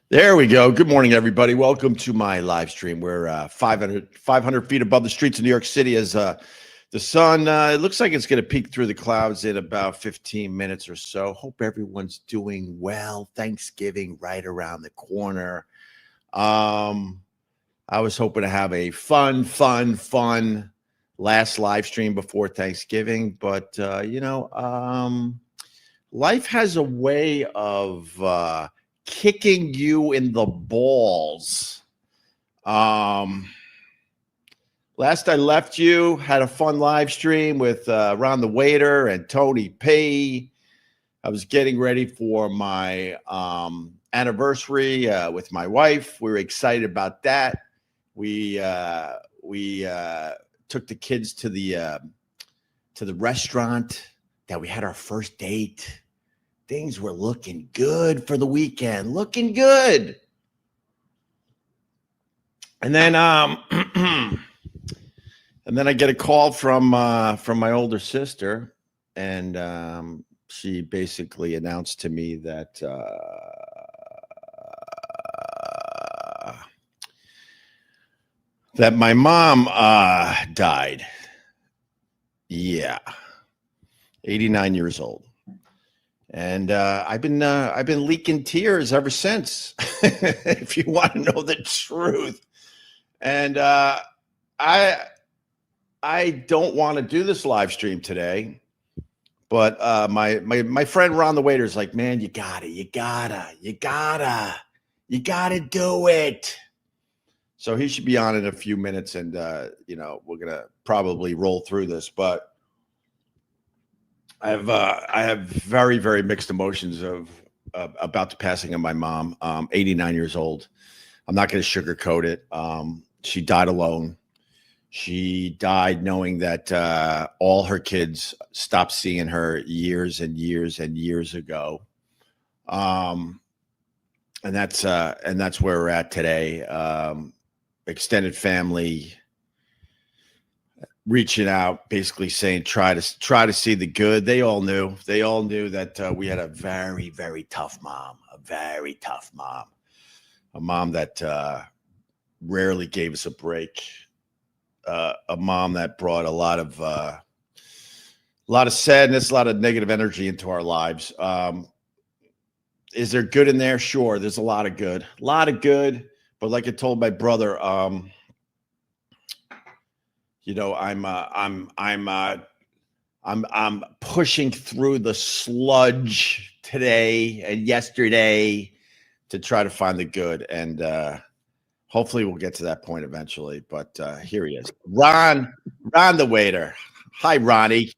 There we go. Good morning, everybody. Welcome to my live stream. We're 500 feet above the streets of New York City as the sun, it looks like it's going to peek through the clouds in about 15 minutes or so. Hope everyone's doing well. Thanksgiving right around the corner. I was hoping to have a fun last live stream before Thanksgiving, but, life has a way of kicking you in the balls. Last I left you, had a fun live stream with Ron the Waiter and Tony P. I was getting ready for my anniversary with my wife. We were excited about that. We took the kids to the restaurant that we had our first date. Things were looking good for the weekend, looking good. And then and then I get a call from my older sister, and she basically announced to me that that my mom died. Yeah, 89 years old. And I've been leaking tears ever since, if you want to know the truth. And I don't want to do this live stream today, but my friend Ron the Waiter is like, man, you gotta do it. So he should be on in a few minutes, and we're gonna probably roll through this, but I have very, very mixed emotions about the passing of my mom, 89 years old. I'm not going to sugarcoat it. She died alone. She died knowing that all her kids stopped seeing her years and years and years ago. And that's where we're at today. Extended family reaching out, basically saying, try to see the good. They all knew that we had a very, very tough mom, a mom that rarely gave us a break, a mom that brought a lot of sadness, a lot of negative energy into our lives. Is there good in there? Sure, there's a lot of good, but like I told my brother, I'm pushing through the sludge today and yesterday to try to find the good, and hopefully we'll get to that point eventually. But here he is, Ron the Waiter. Hi, Ronnie.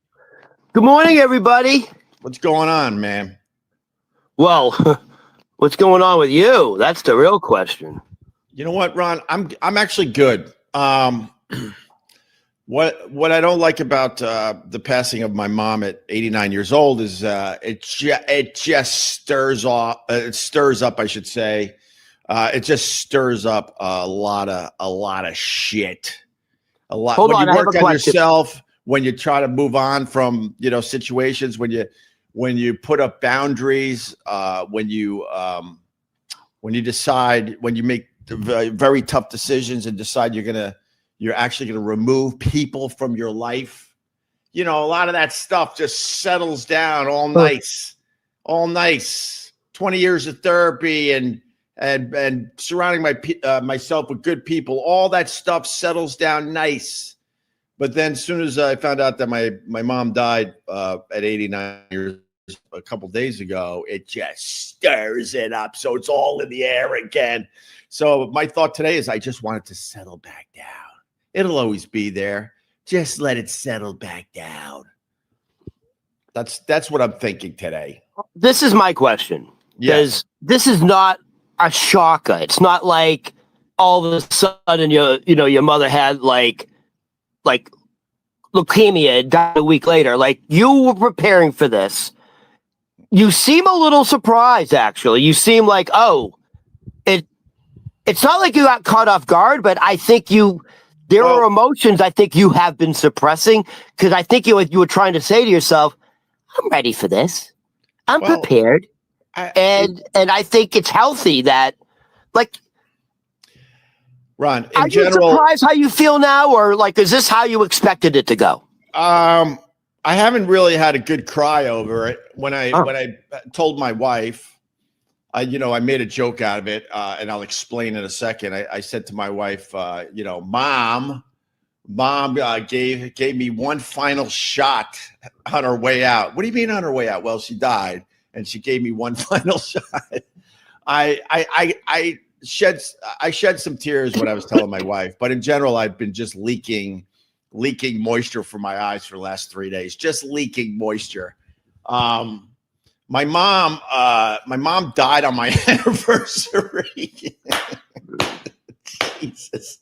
Good morning, everybody. What's going on, man? Well, what's going on with you? That's the real question. You know what, Ron? I'm actually good. What I don't like about the passing of my mom at 89 years old is it just stirs up, I should say. It just stirs up a lot of shit. Hold when on, you work I have a on question. yourself, when you try to move on from situations, when you put up boundaries, when you decide, when you make very tough decisions and decide you're actually going to remove people from your life. A lot of that stuff just settles down all nice. 20 years of therapy and surrounding myself with good people. All that stuff settles down nice. But then as soon as I found out that my mom died at 89 years a couple days ago, it just stirs it up. So it's all in the air again. So my thought today is I just want it to settle back down. It'll always be there. Just let it settle back down. That's what I'm thinking today. This is my question. Because this is not a shocker. It's not like all of a sudden your mother had like leukemia, died a week later. Like, you were preparing for this. You seem a little surprised, actually. You seem like, it's not like you got caught off guard, but I think there are emotions I think you have been suppressing, because I think you were trying to say to yourself, I'm ready for this. I'm prepared. And I think it's healthy that Like, Ron, in are general, you surprised how you feel now, or like, is this how you expected it to go? I haven't really had a good cry over it. When I told my wife, I made a joke out of it, and I'll explain in a second. I said to my wife, Mom gave me one final shot on her way out. What do you mean on her way out? Well, she died, and she gave me one final shot. I shed some tears when I was telling my wife, but in general, I've been just leaking moisture from my eyes for the last 3 days, just leaking moisture. My mom died on my anniversary. Jesus.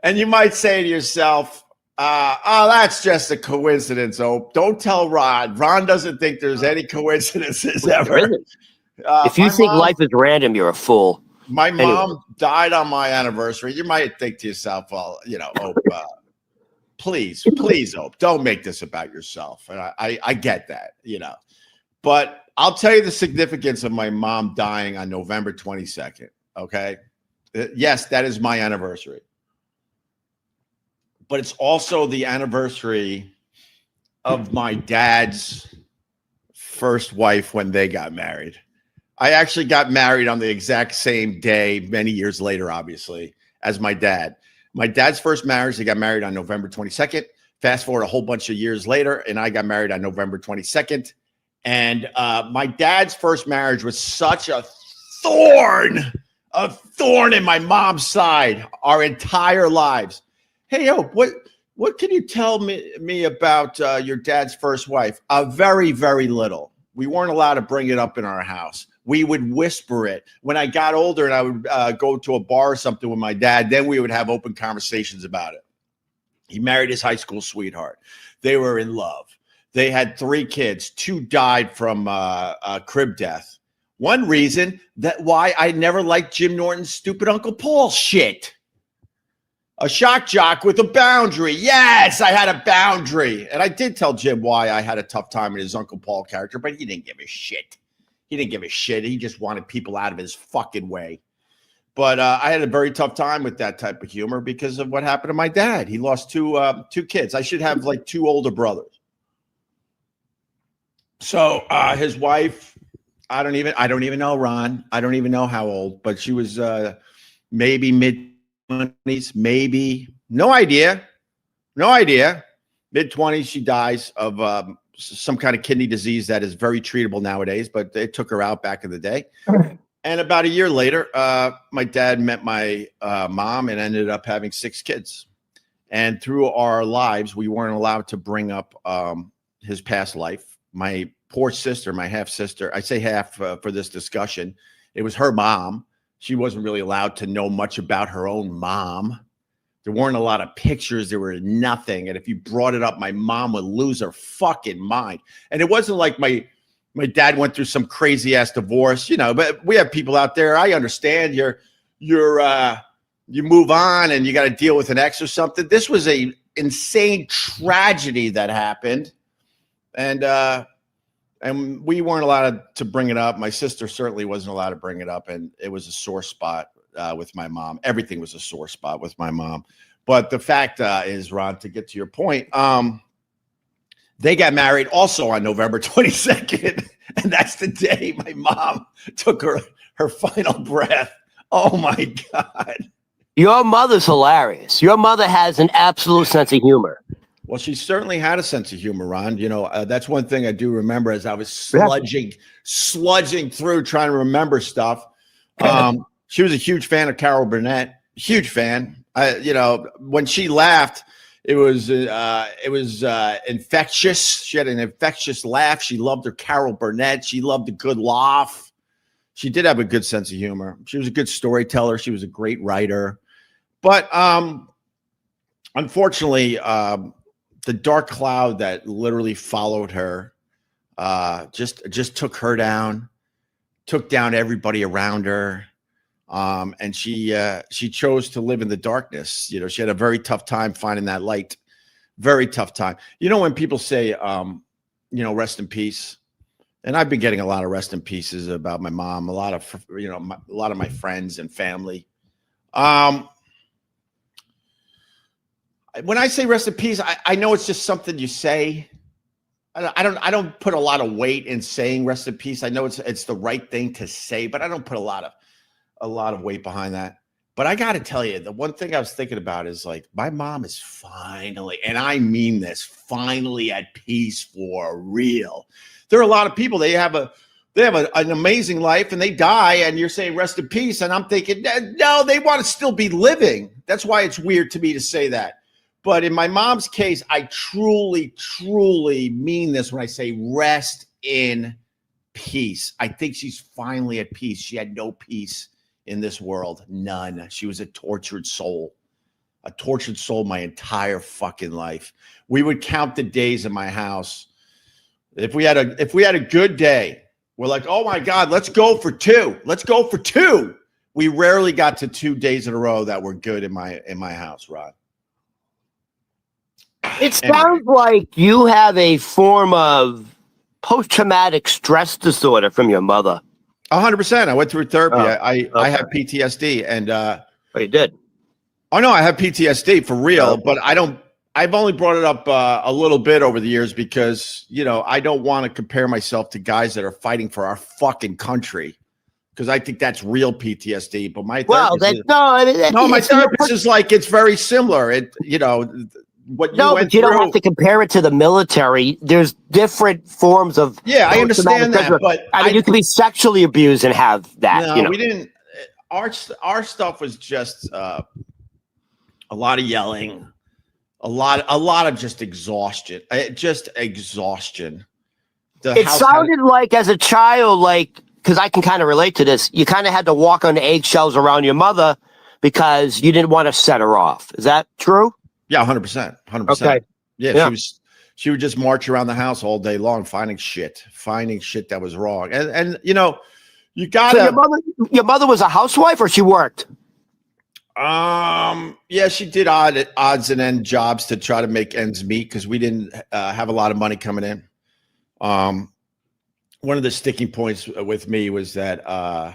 And you might say to yourself, oh, that's just a coincidence. Oh, don't tell Ron. Ron doesn't think there's any coincidences ever. If you think life is random, you're a fool. My mom died on my anniversary. You might think to yourself, well, please, Hope, don't make this about yourself. And I get that, But I'll tell you the significance of my mom dying on November 22nd, okay? Yes, that is my anniversary. But it's also the anniversary of my dad's first wife when they got married. I actually got married on the exact same day, many years later, obviously, as my dad. My dad's first marriage, they got married on November 22nd. Fast forward a whole bunch of years later, and I got married on November 22nd. And my dad's first marriage was such a thorn in my mom's side our entire lives. Hey, what can you tell me about your dad's first wife? Very, very little. We weren't allowed to bring it up in our house. We would whisper it. When I got older and I would go to a bar or something with my dad, then we would have open conversations about it. He married his high school sweetheart. They were in love. They had 3 kids. 2 died from crib death. One reason why I never liked Jim Norton's stupid Uncle Paul shit. A shock jock with a boundary. Yes, I had a boundary. And I did tell Jim why I had a tough time with his Uncle Paul character, but he didn't give a shit. He just wanted people out of his fucking way. But I had a very tough time with that type of humor because of what happened to my dad. He lost 2 kids. I should have like 2 older brothers. So his wife, I don't even know, Ron. I don't even know how old, but she was maybe mid-20s, maybe. No idea. Mid-20s, she dies of some kind of kidney disease that is very treatable nowadays, but it took her out back in the day. And about a year later, my dad met my mom and ended up having 6 kids. And through our lives, we weren't allowed to bring up his past life. My poor sister, my half sister, I say half for this discussion. It was her mom. She wasn't really allowed to know much about her own mom. There weren't a lot of pictures. There were nothing. And if you brought it up, my mom would lose her fucking mind. And it wasn't like my dad went through some crazy ass divorce, but we have people out there. I understand you move on and you got to deal with an ex or something. This was a insane tragedy that happened. And we weren't allowed to bring it up. My sister certainly wasn't allowed to bring it up. And it was a sore spot with my mom. Everything was a sore spot with my mom. But the fact is, Ron, to get to your point, they got married also on November 22nd. And that's the day my mom took her final breath. Oh, my God. Your mother's hilarious. Your mother has an absolute sense of humor. Well, she certainly had a sense of humor, Ron. That's one thing I do remember as I was sludging through trying to remember stuff. She was a huge fan of Carol Burnett. Huge fan. When she laughed, it was infectious. She had an infectious laugh. She loved her Carol Burnett. She loved a good laugh. She did have a good sense of humor. She was a good storyteller. She was a great writer. But unfortunately, the dark cloud that literally followed her just took her down, took down everybody around her. And she chose to live in the darkness. She had a very tough time finding that light. Very tough time. When people say, rest in peace, And I've been getting a lot of rest in pieces about my mom, a lot of, a lot of my friends and family. When I say rest in peace, I know it's just something you say. I don't put a lot of weight in saying rest in peace. I know it's the right thing to say, but I don't put a lot of weight behind that. But I got to tell you, the one thing I was thinking about is like my mom is finally, and I mean this, finally at peace for real. There are a lot of people, they have an amazing life and they die, and you're saying rest in peace, and I'm thinking, no, they want to still be living. That's why it's weird to me to say that. But in my mom's case, I truly, truly mean this when I say rest in peace. I think she's finally at peace. She had no peace in this world. None. She was a tortured soul my entire fucking life. We would count the days in my house. If we had a good day, we're like, oh my God, let's go for two. Let's go for two. We rarely got to 2 days in a row that were good in my house, Rod. It sounds like you have a form of post-traumatic stress disorder from your mother. 100%. I went through therapy. Okay. I have PTSD, and oh, you did? Oh no, I have PTSD for real, but I've only brought it up a little bit over the years because I don't want to compare myself to guys that are fighting for our fucking country, because I think that's real PTSD. But my therapist is like, it's very similar. What you went but you through, don't have to compare it to the military. There's different forms of. Yeah, I understand that, but I mean, you can be sexually abused and have that. No, we didn't. Our stuff was just a lot of yelling, a lot of just exhaustion. It sounded like as a child, because I can kind of relate to this, you kind of had to walk on eggshells around your mother because you didn't want to set her off. Is that true? Yeah, 100%. 100%. Okay. Yeah, she would just march around the house all day long, finding shit that was wrong. And you gotta. So your mother was a housewife, or she worked? Yeah, she did odds and end jobs to try to make ends meet because we didn't have a lot of money coming in. One of the sticking points with me was that oh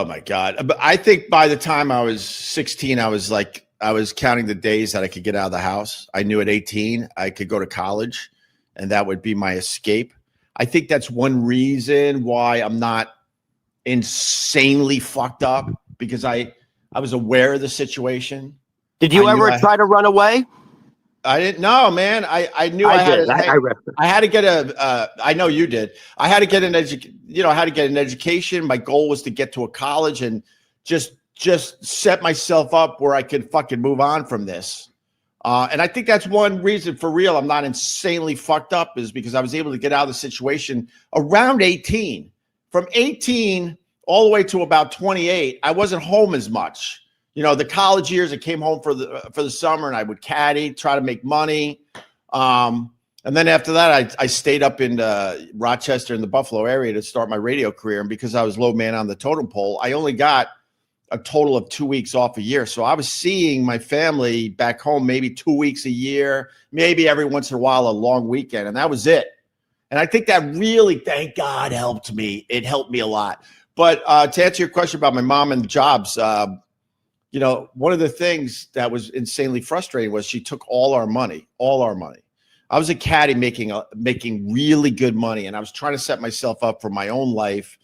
my God. But I think by the time I was 16, I was counting the days that I could get out of the house. I knew at 18 I could go to college, and that would be my escape. I think that's one reason why I'm not insanely fucked up, because I was aware of the situation. Did you ever try to run away? I didn't know, man. I knew I had to get I know you did. I had to get an education. My goal was to get to a college and just set myself up where I could fucking move on from this. And I think that's one reason for real I'm not insanely fucked up, is because I was able to get out of the situation around 18. From 18 all the way to about 28, I wasn't home as much. The college years, I came home for the summer, and I would caddy, try to make money. And then after that, I stayed up in Rochester in the Buffalo area to start my radio career. And because I was low man on the totem pole, I only got a total of 2 weeks off a year. So I was seeing my family back home maybe 2 weeks a year, maybe every once in a while a long weekend, and that was it. And I think that really, thank God, helped me. It helped me a lot. But to answer your question about my mom and the jobs, one of the things that was insanely frustrating was she took all our money. I was a caddy making really good money, and I was trying to set myself up for my own life.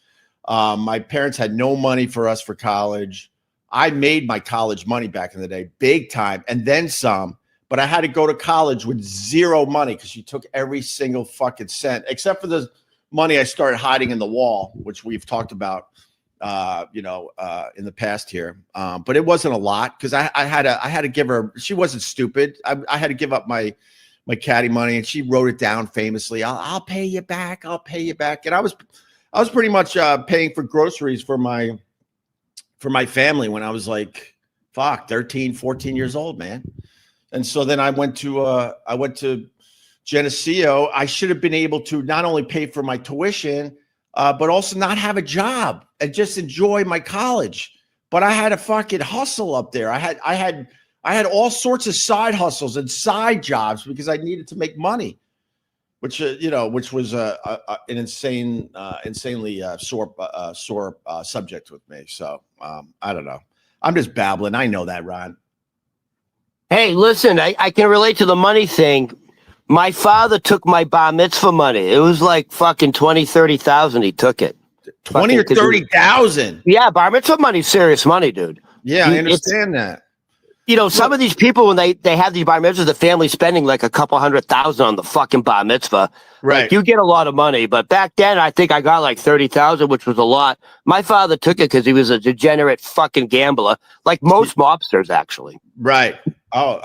My parents had no money for us for college. I made my college money back in the day, big time, and then some. But I had to go to college with zero money because she took every single fucking cent, except for the money I started hiding in the wall, which we've talked about, in the past here. But it wasn't a lot because I had to give her. She wasn't stupid. I had to give up my caddy money, and she wrote it down famously. I'll pay you back. I'll pay you back. And I was pretty much paying for groceries for my family when I was like, 13, 14 years old, man. And so then I went to Geneseo. I should have been able to not only pay for my tuition, but also not have a job and just enjoy my college. But I had a fucking hustle up there. I had all sorts of side hustles and side jobs because I needed to make money. which which was an insanely sore subject with me. So I don't know. I'm just babbling. I know that, Ron. Hey, listen, I can relate to the money thing. My father took my bar mitzvah money. It was like fucking 20,000-30,000. He took it. 20 or 30,000. Yeah, bar mitzvah money, serious money, dude. Yeah, I understand that. Some of these people, when they have these bar mitzvahs, the family's spending like a couple $100,000 on the fucking bar mitzvah. Right. Like, you get a lot of money, but back then I think I got like 30,000, which was a lot. My father took it because he was a degenerate fucking gambler, like most mobsters, actually. Right. Oh,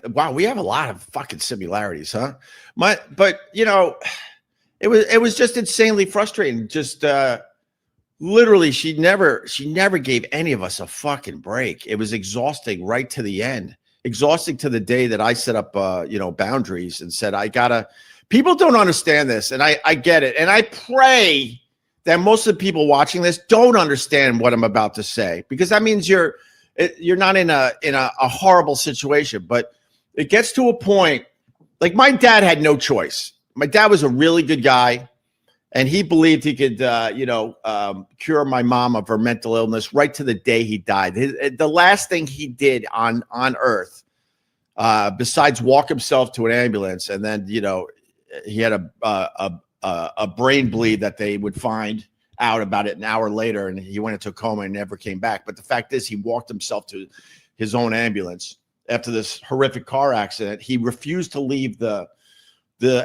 wow, we have a lot of fucking similarities, huh? But it was just insanely frustrating. Just literally, she never gave any of us a fucking break. It was exhausting right to the end. Exhausting to the day that I set up boundaries and said, people don't understand this, and I get it. And I pray that most of the people watching this don't understand what I'm about to say, because that means you're not in a horrible situation. But it gets to a point, like, my dad had no choice. My dad was a really good guy, and he believed he could cure my mom of her mental illness right to the day he died. The last thing he did on earth, besides walk himself to an ambulance, and then he had a brain bleed that they would find out about it an hour later, and he went into a coma and never came back. But the fact is, he walked himself to his own ambulance after this horrific car accident. He refused to leave the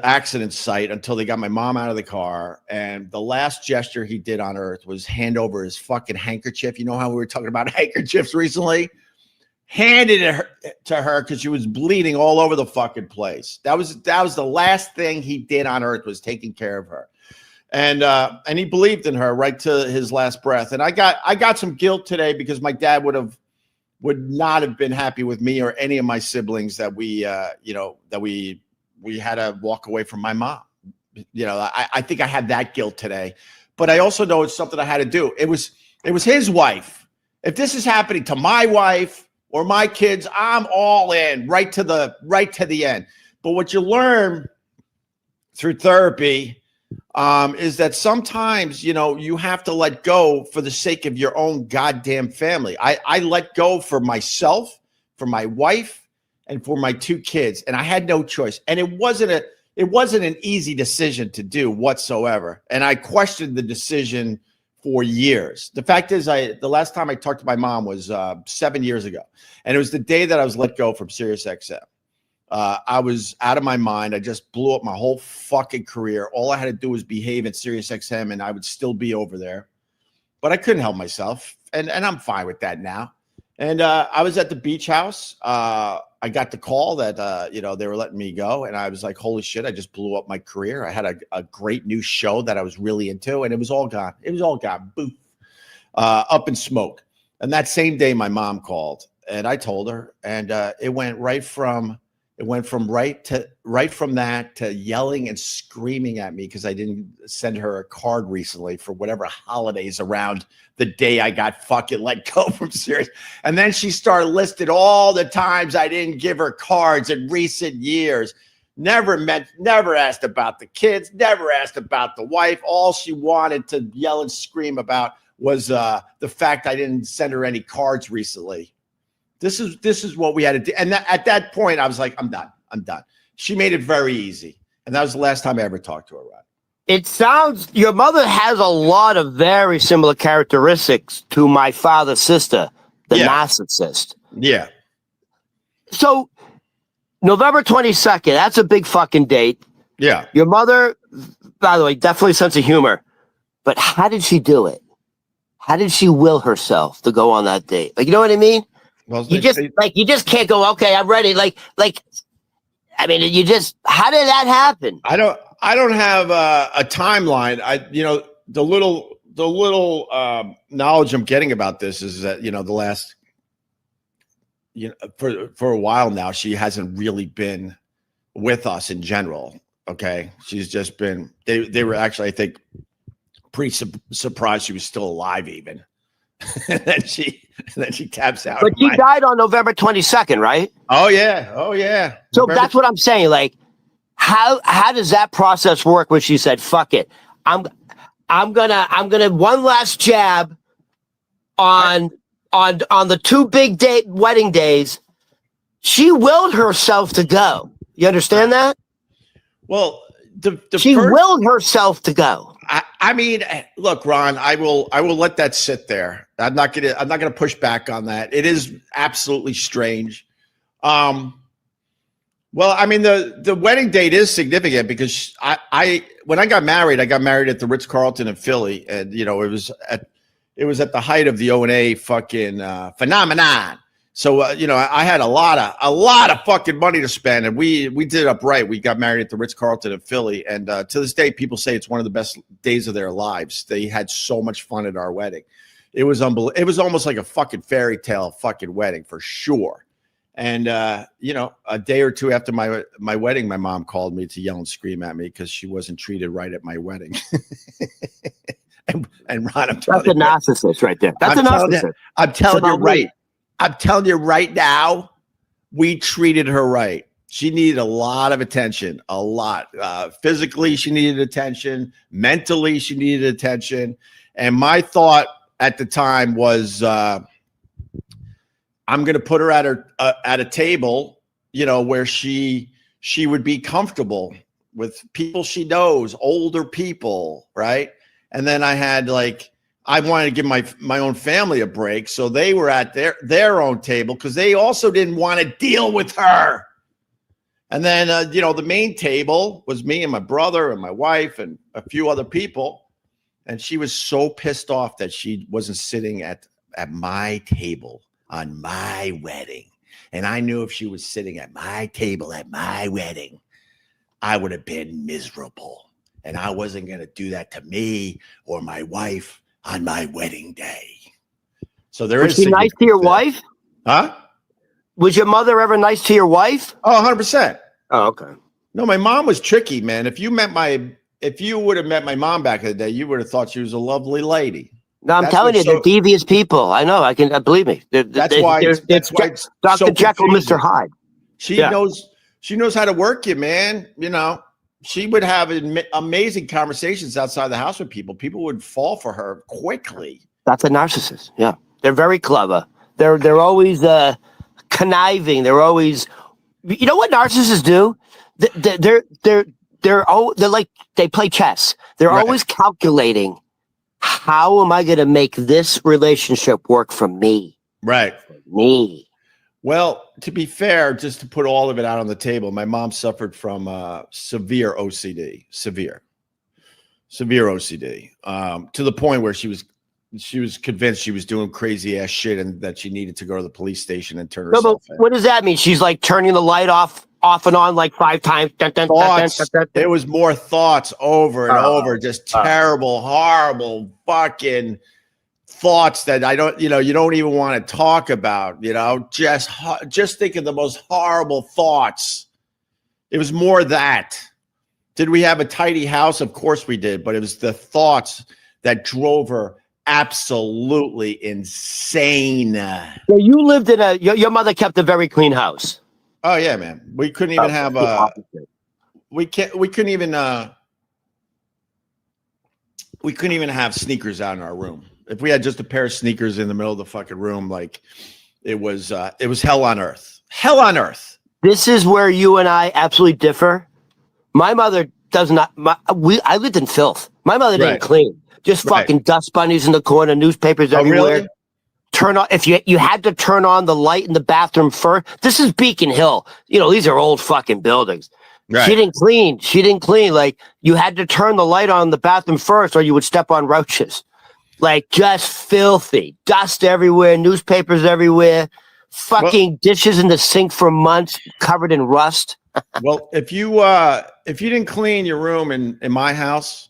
accident site until they got my mom out of the car. And the last gesture he did on earth was hand over his fucking handkerchief. You know how we were talking about handkerchiefs recently? Handed it to her because she was bleeding all over the fucking place. That was the last thing he did on earth, was taking care of her. And he believed in her right to his last breath. And I got some guilt today because my dad would not have been happy with me or any of my siblings that we had to walk away from my mom. I think I had that guilt today, but I also know it's something I had to do. It was his wife. If this is happening to my wife or my kids, I'm all in right to the end. But what you learn through therapy is that sometimes, you have to let go for the sake of your own goddamn family. I let go for myself, for my wife, and for my two kids, and I had no choice. And it wasn't an easy decision to do whatsoever. And I questioned the decision for years. The fact is, the last time I talked to my mom was 7 years ago, and it was the day that I was let go from SiriusXM. I was out of my mind. I just blew up my whole fucking career. All I had to do was behave at SiriusXM, and I would still be over there. But I couldn't help myself, and I'm fine with that now. And I was at the beach house. I got the call that they were letting me go, and I was like, "Holy shit! I just blew up my career." I had a great new show that I was really into, and it was all gone. It was all gone, boof, up in smoke. And that same day, my mom called, and I told her, and it went from that to yelling and screaming at me because I didn't send her a card recently for whatever holidays around the day I got fucking let go from Sirius. And then she started listing all the times I didn't give her cards in recent years. Never asked about the kids, never asked about the wife. All she wanted to yell and scream about was the fact I didn't send her any cards recently. This is what we had to do. And at that point, I was like, I'm done. She made it very easy. And that was the last time I ever talked to her, Rod. It sounds, your mother has a lot of very similar characteristics to my father's sister, the narcissist. Yeah. So November 22nd, that's a big fucking date. Yeah. Your mother, by the way, definitely a sense of humor. But how did she do it? How did she will herself to go on that date? Like, you know what I mean? Well, you just can't go, okay, I'm ready. How did that happen? I don't have a timeline. The little knowledge I'm getting about this is that, the last, for a while now, she hasn't really been with us in general. Okay. She's just been, they were actually, I think, pretty surprised she was still alive even. and then she taps out. But she died on November 22nd, right? Oh yeah. So that's what I'm saying. Like, How does that process work when she said, fuck it. I'm gonna one last jab on the two big wedding days. She willed herself to go. You understand that? Well, she willed herself to go. I mean, look, Ron, I will let that sit there. I'm not gonna push back on that. It is absolutely strange. Well, I mean, the wedding date is significant because when I got married at the Ritz-Carlton in Philly, and it was at the height of the O&A fucking phenomenon. So I had a lot of fucking money to spend, and we did it up right. We got married at the Ritz-Carlton in Philly, and to this day, people say it's one of the best days of their lives. They had so much fun at our wedding. It was unbelievable. It was almost like a fucking fairy tale fucking wedding for sure. And a day or two after my wedding, my mom called me to yell and scream at me because she wasn't treated right at my wedding. and Ron, I'm telling you, that's a narcissist right there. That's a narcissist. I'm telling you right. I'm telling you right now, we treated her right. She needed a lot of attention, a lot. Physically, she needed attention. Mentally, she needed attention. And my thought at the time was, I'm going to put her at a table, where she would be comfortable with people she knows, older people, right? And then I had I wanted to give my own family a break, so they were at their own table because they also didn't want to deal with her. And then the main table was me and my brother and my wife and a few other people, and she was so pissed off that she wasn't sitting at my table on my wedding. And I knew if she was sitting at my table at my wedding, I would have been miserable. And I wasn't going to do that to me or my wife on my wedding day. So was she nice to your wife? Huh? Was your mother ever nice to your wife? Oh, 100%. Oh, okay. No, my mom was tricky, man. If you would have met my mom back in the day, you would have thought she was a lovely lady. No, I'm telling you, they're devious people. I know. I can believe me. That's why it's Dr. Jekyll, Mr. Hyde. She knows how to work you, man. She would have amazing conversations outside the house with people. People would fall for her quickly. That's a narcissist. Yeah, they're very clever. They're always conniving. They're always. You know what narcissists do? They're like they play chess. They're always calculating. How am I going to make this relationship work for me? Right. For me. Well, to be fair, just to put all of it out on the table, my mom suffered from severe OCD, severe OCD, to the point where she was convinced she was doing crazy ass shit and that she needed to go to the police station and turn herself in. What does that mean? She's like turning the light off and on like 5 times. There was more thoughts over and over, just terrible, horrible, fucking thoughts that you don't even want to talk about. Just think of the most horrible thoughts. It was more that. Did we have a tidy house? Of course we did, but it was the thoughts that drove her absolutely insane. So you lived in your mother kept a very clean house. Oh yeah, man. We couldn't even have we couldn't even have sneakers out in our room. If we had just a pair of sneakers in the middle of the fucking room, it was hell on earth. Hell on earth. This is where you and I absolutely differ. My mother does not. I lived in filth. My mother didn't clean. Just fucking dust bunnies in the corner, newspapers everywhere. Really? Turn on if you had to turn on the light in the bathroom first. This is Beacon Hill. These are old fucking buildings. Right. She didn't clean. Like you had to turn the light on in the bathroom first, or you would step on roaches. Like just filthy, dust everywhere, newspapers everywhere, fucking dishes in the sink for months, covered in rust. Well, if you didn't clean your room in my house,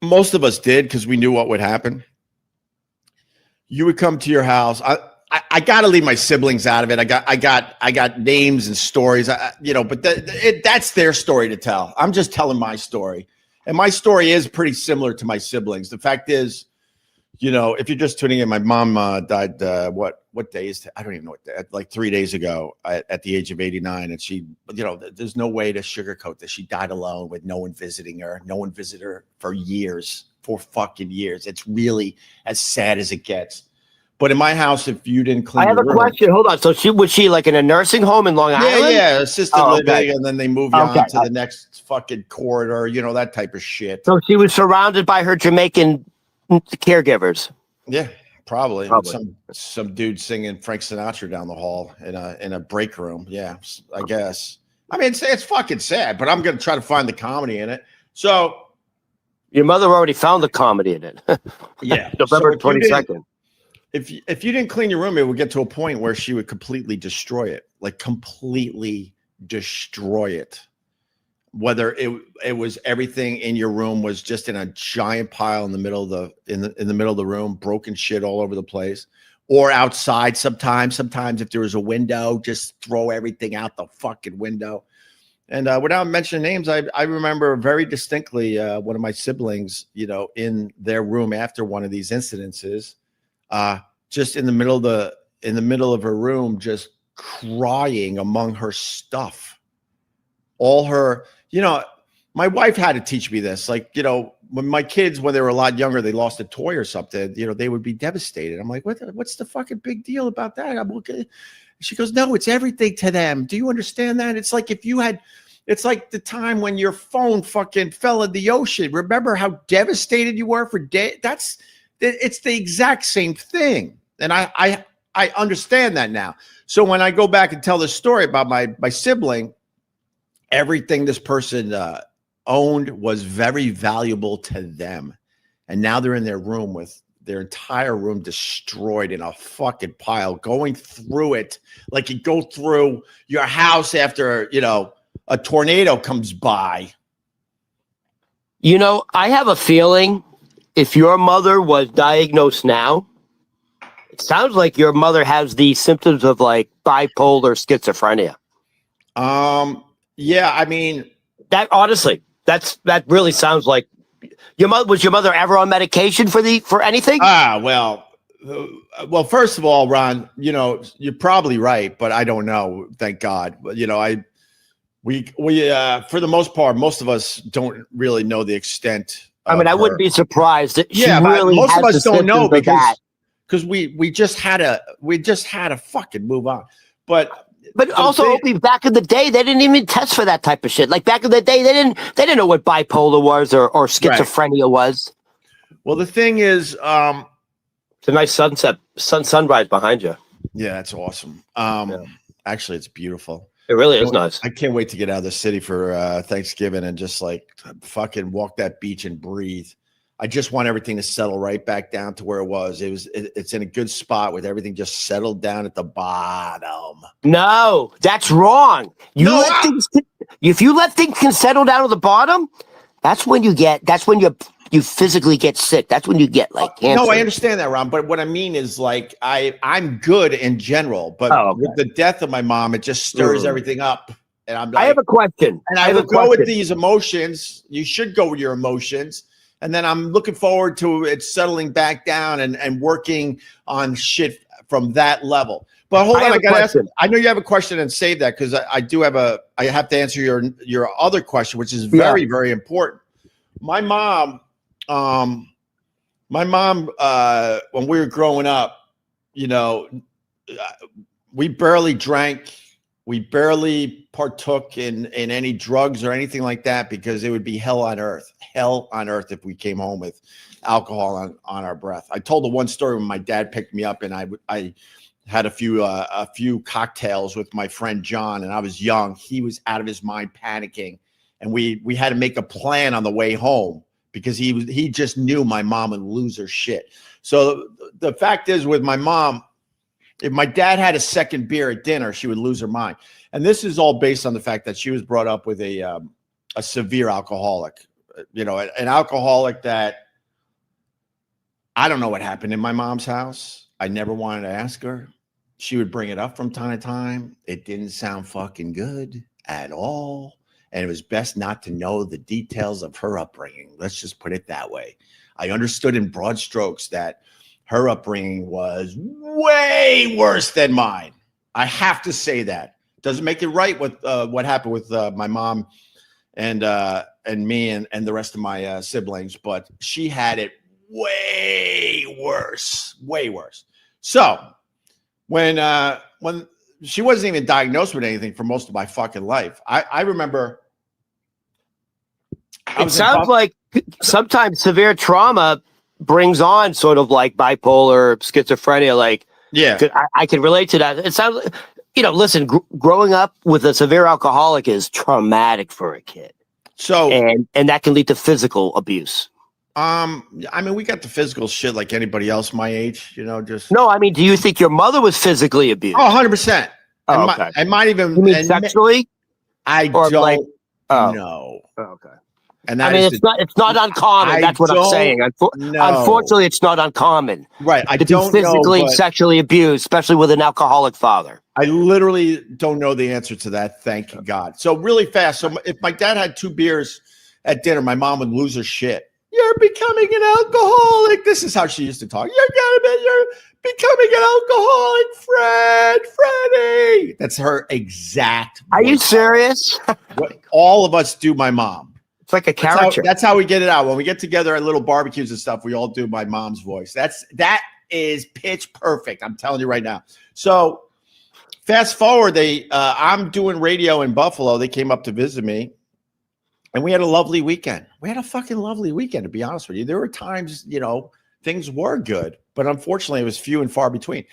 most of us did because we knew what would happen. You would come to your house. I got to leave my siblings out of it. I got names and stories. But that's their story to tell. I'm just telling my story, and my story is pretty similar to my siblings. The fact is, if you're just tuning in, my mom died. What day is? I don't even know what day. Like 3 days ago, at the age of 89, and she, there's no way to sugarcoat this. She died alone with no one visiting her. No one visited her for years, for fucking years. It's really as sad as it gets. But in my house, if you didn't clean, I have a question. Hold on. So was she like in a nursing home in Long Island? Yeah, assisted living, okay. and then they move you on to the next fucking corridor. That type of shit. So she was surrounded by her Jamaican caregivers. Yeah, probably. Some dude singing Frank Sinatra down the hall in a break room. Yeah, I guess. I mean, it's fucking sad, but I'm gonna try to find the comedy in it. So your mother already found the comedy in it. Yeah, November 22nd. If you didn't clean your room, it would get to a point where she would completely destroy it, like completely destroy it. Whether it was everything in your room was just in a giant pile in the middle of the room, broken shit all over the place, or outside. Sometimes if there was a window, just throw everything out the fucking window. And without mentioning names, I remember very distinctly one of my siblings, in their room after one of these incidences, just in the middle of her room, just crying among her stuff. All her, my wife had to teach me this. Like, when my kids, when they were a lot younger, they lost a toy or something, they would be devastated. I'm like, what's the fucking big deal about that? I'm looking. She goes, no, it's everything to them. Do you understand that? It's like it's like the time when your phone fucking fell in the ocean. Remember how devastated you were for days? It's the exact same thing. And I understand that now. So when I go back and tell this story about my sibling, everything this person owned was very valuable to them. And now they're in their room with their entire room destroyed in a fucking pile, going through it like you go through your house after, a tornado comes by. I have a feeling if your mother was diagnosed now, it sounds like your mother has the symptoms of like bipolar schizophrenia. Yeah, I mean, that honestly, that really sounds like was your mother ever on medication for anything? Well, first of all, Ron, you're probably right, but I don't know. Thank God. But we for the most part, most of us don't really know the extent. I mean, I wouldn't be surprised that she but really most of us don't know because we just had to fucking move on. But also, Opie, back in the day, they didn't even test for that type of shit. Like back in the day, they didn't know what bipolar was or schizophrenia was. Well, the thing is, it's a nice sunrise behind you. Yeah, that's awesome. Actually, it's beautiful. It really is nice. I can't wait to get out of the city for Thanksgiving and just like fucking walk that beach and breathe. I just want everything to settle right back down to where it was. It's in a good spot with everything just settled down at the bottom. No, that's wrong. If you let things can settle down at the bottom, that's when you physically get sick. That's when you get like cancer. No, I understand that, Ron. But what I mean is like I'm good in general, but with the death of my mom, it just stirs everything up. And I'm like, I have a question. And I will go with these emotions. You should go with your emotions. And then I'm looking forward to it settling back down and working on shit from that level. But hold on, I gotta ask. I know you have a question, and save that because I have to answer your other question, which is very, very important. My mom, when we were growing up, we barely drank. We barely partook in any drugs or anything like that because it would be hell on earth if we came home with alcohol on our breath. I told the one story when my dad picked me up and I had a few cocktails with my friend John, and I was young. He was out of his mind panicking, and we had to make a plan on the way home because he just knew my mom would lose her shit. So the fact is, with my mom, if my dad had a second beer at dinner, she would lose her mind. And this is all based on the fact that she was brought up with a severe alcoholic, an alcoholic that I don't know what happened in my mom's house. I never wanted to ask her. She would bring it up from time to time. It didn't sound fucking good at all. and it was best not to know the details of her upbringing. Let's just put it that way. I understood in broad strokes that her upbringing was way worse than mine. I have to say that. Doesn't make it right with what happened with my mom and me and the rest of my siblings, but she had it way worse. So when she wasn't even diagnosed with anything for most of my fucking life, I remember. It sounds like sometimes severe trauma brings on sort of like bipolar, schizophrenia. Like, yeah, I can relate to that. It sounds, listen, growing up with a severe alcoholic is traumatic for a kid. So, and that can lead to physical abuse. I mean, we got the physical shit like anybody else my age, just. No, I mean, do you think your mother was physically abused? Oh, 100%. Oh, okay. I might even. You mean sexually? I don't know. Oh, okay. And I mean, it's not uncommon. That's what I'm saying. Unfortunately, it's not uncommon. Right. I to don't be physically know, and sexually abused, especially with an alcoholic father. I literally don't know the answer to that. Thank God. So really fast. So if my dad had 2 beers at dinner, my mom would lose her shit. You're becoming an alcoholic. This is how she used to talk. You're becoming an alcoholic, Freddie. That's her exact. Are you serious? What all of us do, my mom. It's like a character. That's how we get it out. When we get together at little barbecues and stuff, we all do my mom's voice. That is pitch perfect. I'm telling you right now. So fast forward, I'm doing radio in Buffalo. They came up to visit me, and we had a lovely weekend. We had a fucking lovely weekend, to be honest with you. There were times, things were good, but unfortunately, it was few and far between.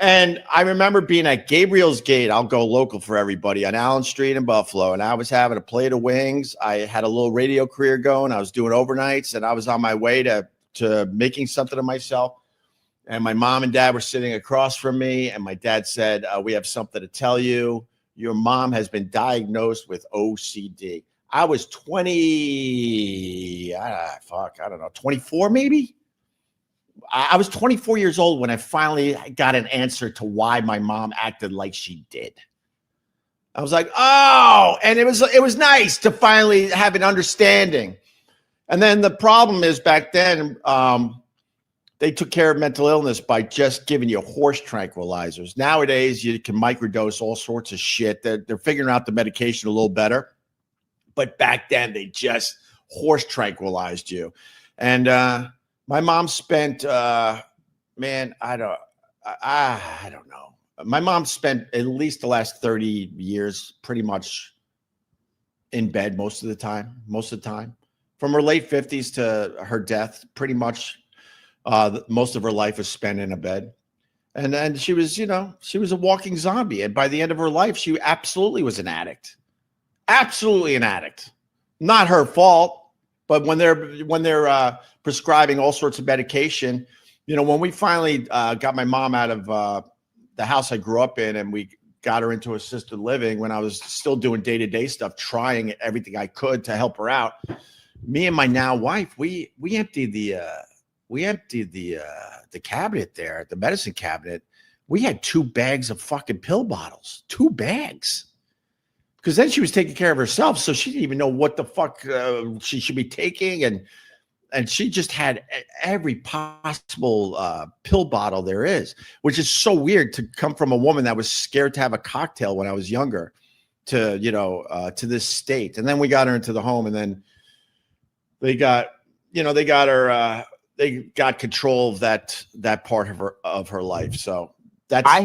And I remember being at Gabriel's Gate. I'll go local for everybody on Allen Street in Buffalo. And I was having a plate of wings. I had a little radio career going. I was doing overnights, and I was on my way to making something of myself. And my mom and dad were sitting across from me. And my dad said, we have something to tell you. Your mom has been diagnosed with OCD. I was 24 maybe. I was 24 years old when I finally got an answer to why my mom acted like she did. I was like, oh, and it was nice to finally have an understanding. And then the problem is back then, they took care of mental illness by just giving you horse tranquilizers. Nowadays, you can microdose all sorts of shit. They're figuring out the medication a little better. But back then, they just horse tranquilized you. And my mom spent, I don't know. My mom spent at least the last 30 years pretty much in bed most of the time. From her late 50s to her death, pretty much most of her life was spent in a bed. And she was, she was a walking zombie. And by the end of her life, she absolutely was an addict. Absolutely an addict. Not her fault, but when they're prescribing all sorts of medication, when we finally got my mom out of the house I grew up in, and we got her into assisted living, when I was still doing day-to-day stuff, trying everything I could to help her out, me and my now wife, we emptied the cabinet there, the medicine cabinet. We had 2 bags of fucking pill bottles, 2 bags. Because then she was taking care of herself, so she didn't even know what the fuck she should be taking, and she just had every possible pill bottle there is, which is so weird to come from a woman that was scared to have a cocktail when I was younger, to this state. And then we got her into the home, and then they got control of that part of her life. So that's I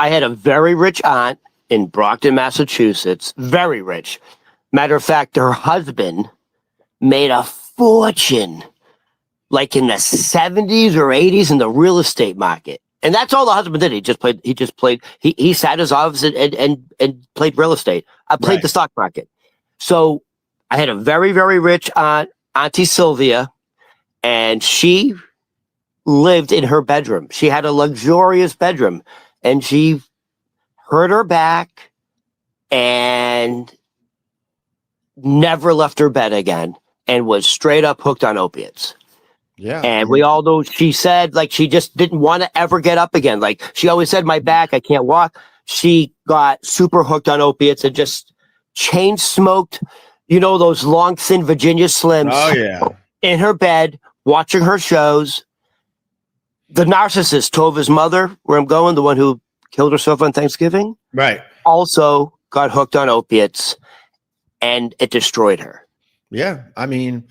had a very rich aunt in Brockton, Massachusetts, very rich. Matter of fact, her husband made a fortune like in the 70s or 80s in the real estate market. And that's all the husband did. He sat in his office and played real estate. I played the stock market. So I had a very, very rich aunt, Auntie Sylvia, and she lived in her bedroom. She had a luxurious bedroom, and she hurt her back and never left her bed again, and was straight up hooked on opiates. Yeah. And we all know, she said, like, she just didn't want to ever get up again. Like, she always said, my back, I can't walk. She got super hooked on opiates and just chain smoked You know, those long, thin Virginia Slims. Oh yeah. In her bed, watching her shows. The narcissist, Tova's mother, where I'm going, the one who killed herself on Thanksgiving, Right. also got hooked on opiates, and it destroyed her. Yeah. I mean,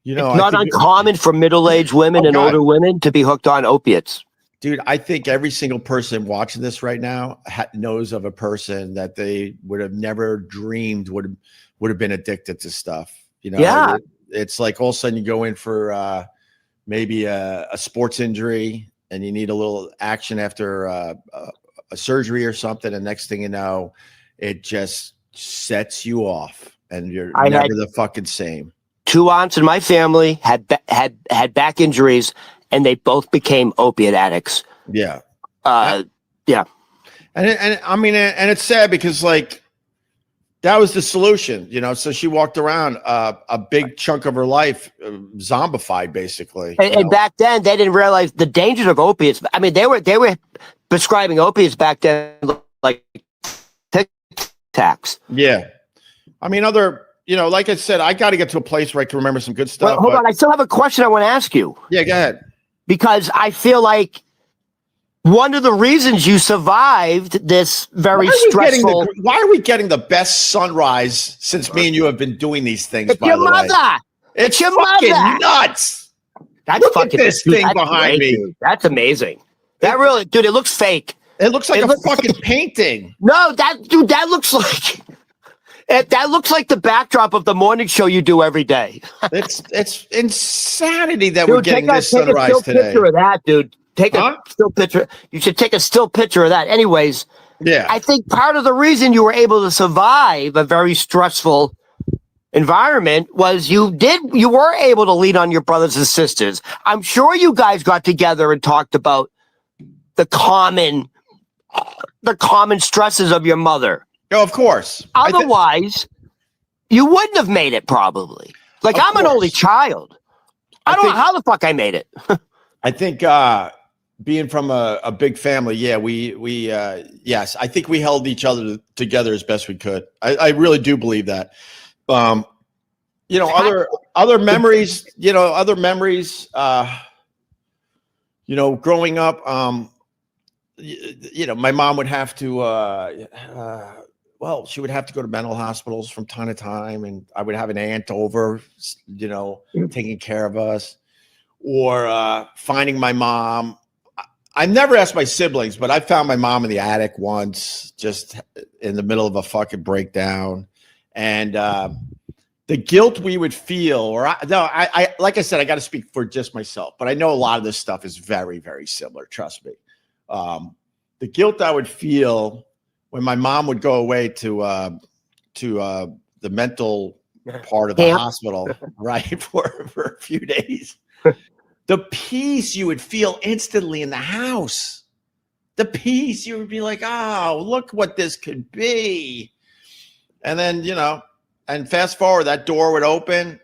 you know, it's not uncommon for middle-aged women and older women to be hooked on opiates. Dude, I think every single person watching this right now knows of a person that they would have never dreamed would have been addicted to stuff. You know, yeah. It's like all of a sudden you go in for maybe a sports injury and you need a little action after a surgery or something. And next thing you know, it just sets you off and you're never the fucking same. 2 aunts in my family had back injuries, and they both became opiate addicts. Yeah. Yeah. And I mean, and it's sad because like that was the solution, you know. So she walked around a big chunk of her life zombified, basically. And back then, they didn't realize the dangers of opiates. I mean, they were prescribing opiates back then, like Tic Tacs. Yeah. I mean, you know, like I said, I got to get to a place where I can remember some good stuff. Well, hold on. I still have a question I want to ask you. Yeah, go ahead. Because I feel like one of the reasons you survived this very stressful... Why are we getting the best sunrise since me and you have been doing these things, it's your mother! It's your mother! Nuts! Look at this thing behind me. Dude. That's amazing. That really... Dude, it looks fake. It looks like a fucking painting. No, that looks like... That looks like the backdrop of the morning show you do every day. It's insanity that we're getting this sunrise today. Take a still picture of that, dude. Take a still picture. You should take a still picture of that. Anyways, yeah. I think part of the reason you were able to survive a very stressful environment was you were able to lean on your brothers and sisters. I'm sure you guys got together and talked about the common stresses of your mother. Oh, of course. Otherwise, you wouldn't have made it probably. Like, I'm an only child. I don't know how the fuck I made it. I think being from a big family, yeah, yes, I think we held each other together as best we could. I really do believe that. You know, other memories, you know, growing up, you know, my mom would have to she would have to go to mental hospitals from time to time, and I would have an aunt over, you know, taking care of us, or finding my mom. I've never asked my siblings, but I found my mom in the attic once, just in the middle of a fucking breakdown, and the guilt we would feel, I like I said, I got to speak for just myself, but I know a lot of this stuff is very, very similar. Trust me. The guilt I would feel when my mom would go away to the mental part of the hospital, right, for a few days. The peace you would feel instantly in the house. The peace, you would be like, oh, look what this could be. And then, you know, and fast forward, that door would open.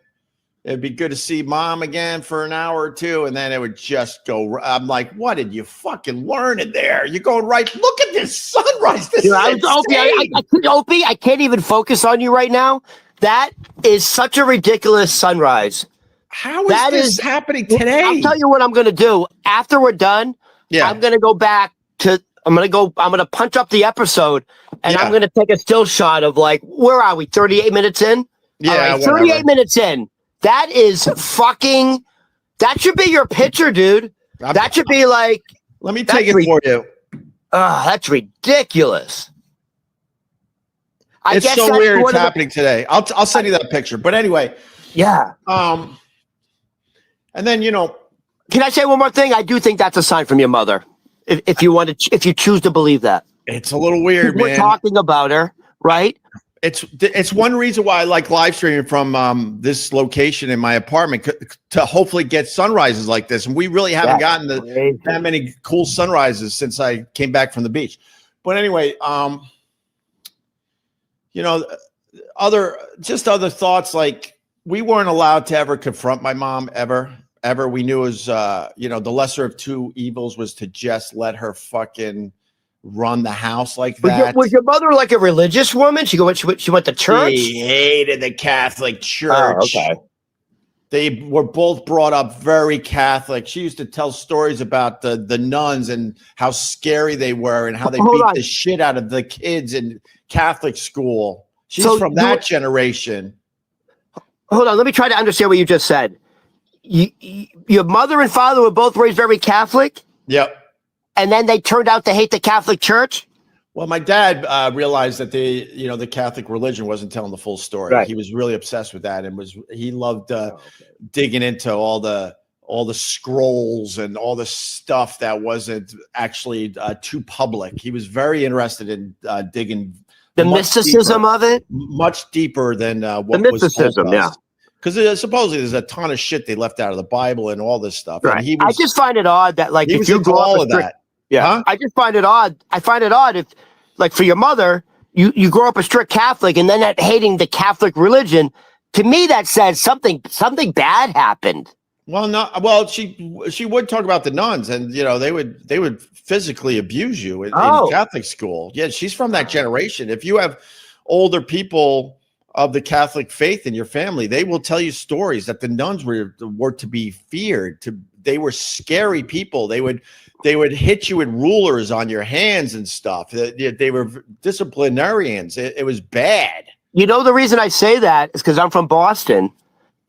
It'd be good to see mom again for an hour or two. And then it would just go. I'm like, what did you fucking learn in there? You're going right. Look at this sunrise. This is Opie, I can't even focus on you right now. That is such a ridiculous sunrise. How is this happening today? I'll tell you what I'm going to do. After we're done, I'm going to go back to, I'm going to punch up the episode, and I'm going to take a still shot of, like, where are we? 38 minutes in? Yeah. Right, 38 minutes in. That is fucking, that should be your picture, dude. That should be like. Let me take it for you. That's ridiculous. It's so weird it's happening today. I'll send you that picture. But anyway. Yeah. And then, you know. Can I say one more thing? I do think that's a sign from your mother. If you choose to believe that. It's a little weird, man. We're talking about her, right? It's one reason why I like live streaming from this location in my apartment, to hopefully get sunrises like this. And we really haven't gotten that many cool sunrises since I came back from the beach. But anyway, you know, other thoughts, like we weren't allowed to ever confront my mom ever. We knew it was, you know, the lesser of two evils was to just let her fucking run the house like Was that. was your mother like a religious woman? She went to church? She hated the Catholic Oh, Church. okay. They were both brought up very Catholic. She used to tell stories about the nuns and how scary they were and how they beat the shit out of the kids in Catholic school. She's from that generation. Hold on. Let me try to understand what you just said. Your mother and father were both raised very Catholic? Yep. And then they turned out to hate the Catholic Church? Well, my dad realized that the Catholic religion wasn't telling the full story. Right. He was really obsessed with that, and he loved digging into all the scrolls and all the stuff that wasn't actually too public. He was very interested in digging the mysticism of it, much deeper than what the mysticism. Was yeah, because supposedly there's a ton of shit they left out of the Bible and all this stuff. Right. And I just find it odd that like if you go all of that. Yeah, huh? I just find it odd. I find it odd if, like, for your mother, you grow up a strict Catholic and then that hating the Catholic religion. To me, that says something bad happened. Well, no. Well, she would talk about the nuns, and they would physically abuse you in Catholic school. Yeah, she's from that generation. If you have older people of the Catholic faith in your family, they will tell you stories that the nuns were to be feared. They were scary people. They would hit you with rulers on your hands and stuff. They were disciplinarians. It was bad. You know, the reason I say that is because I'm from Boston,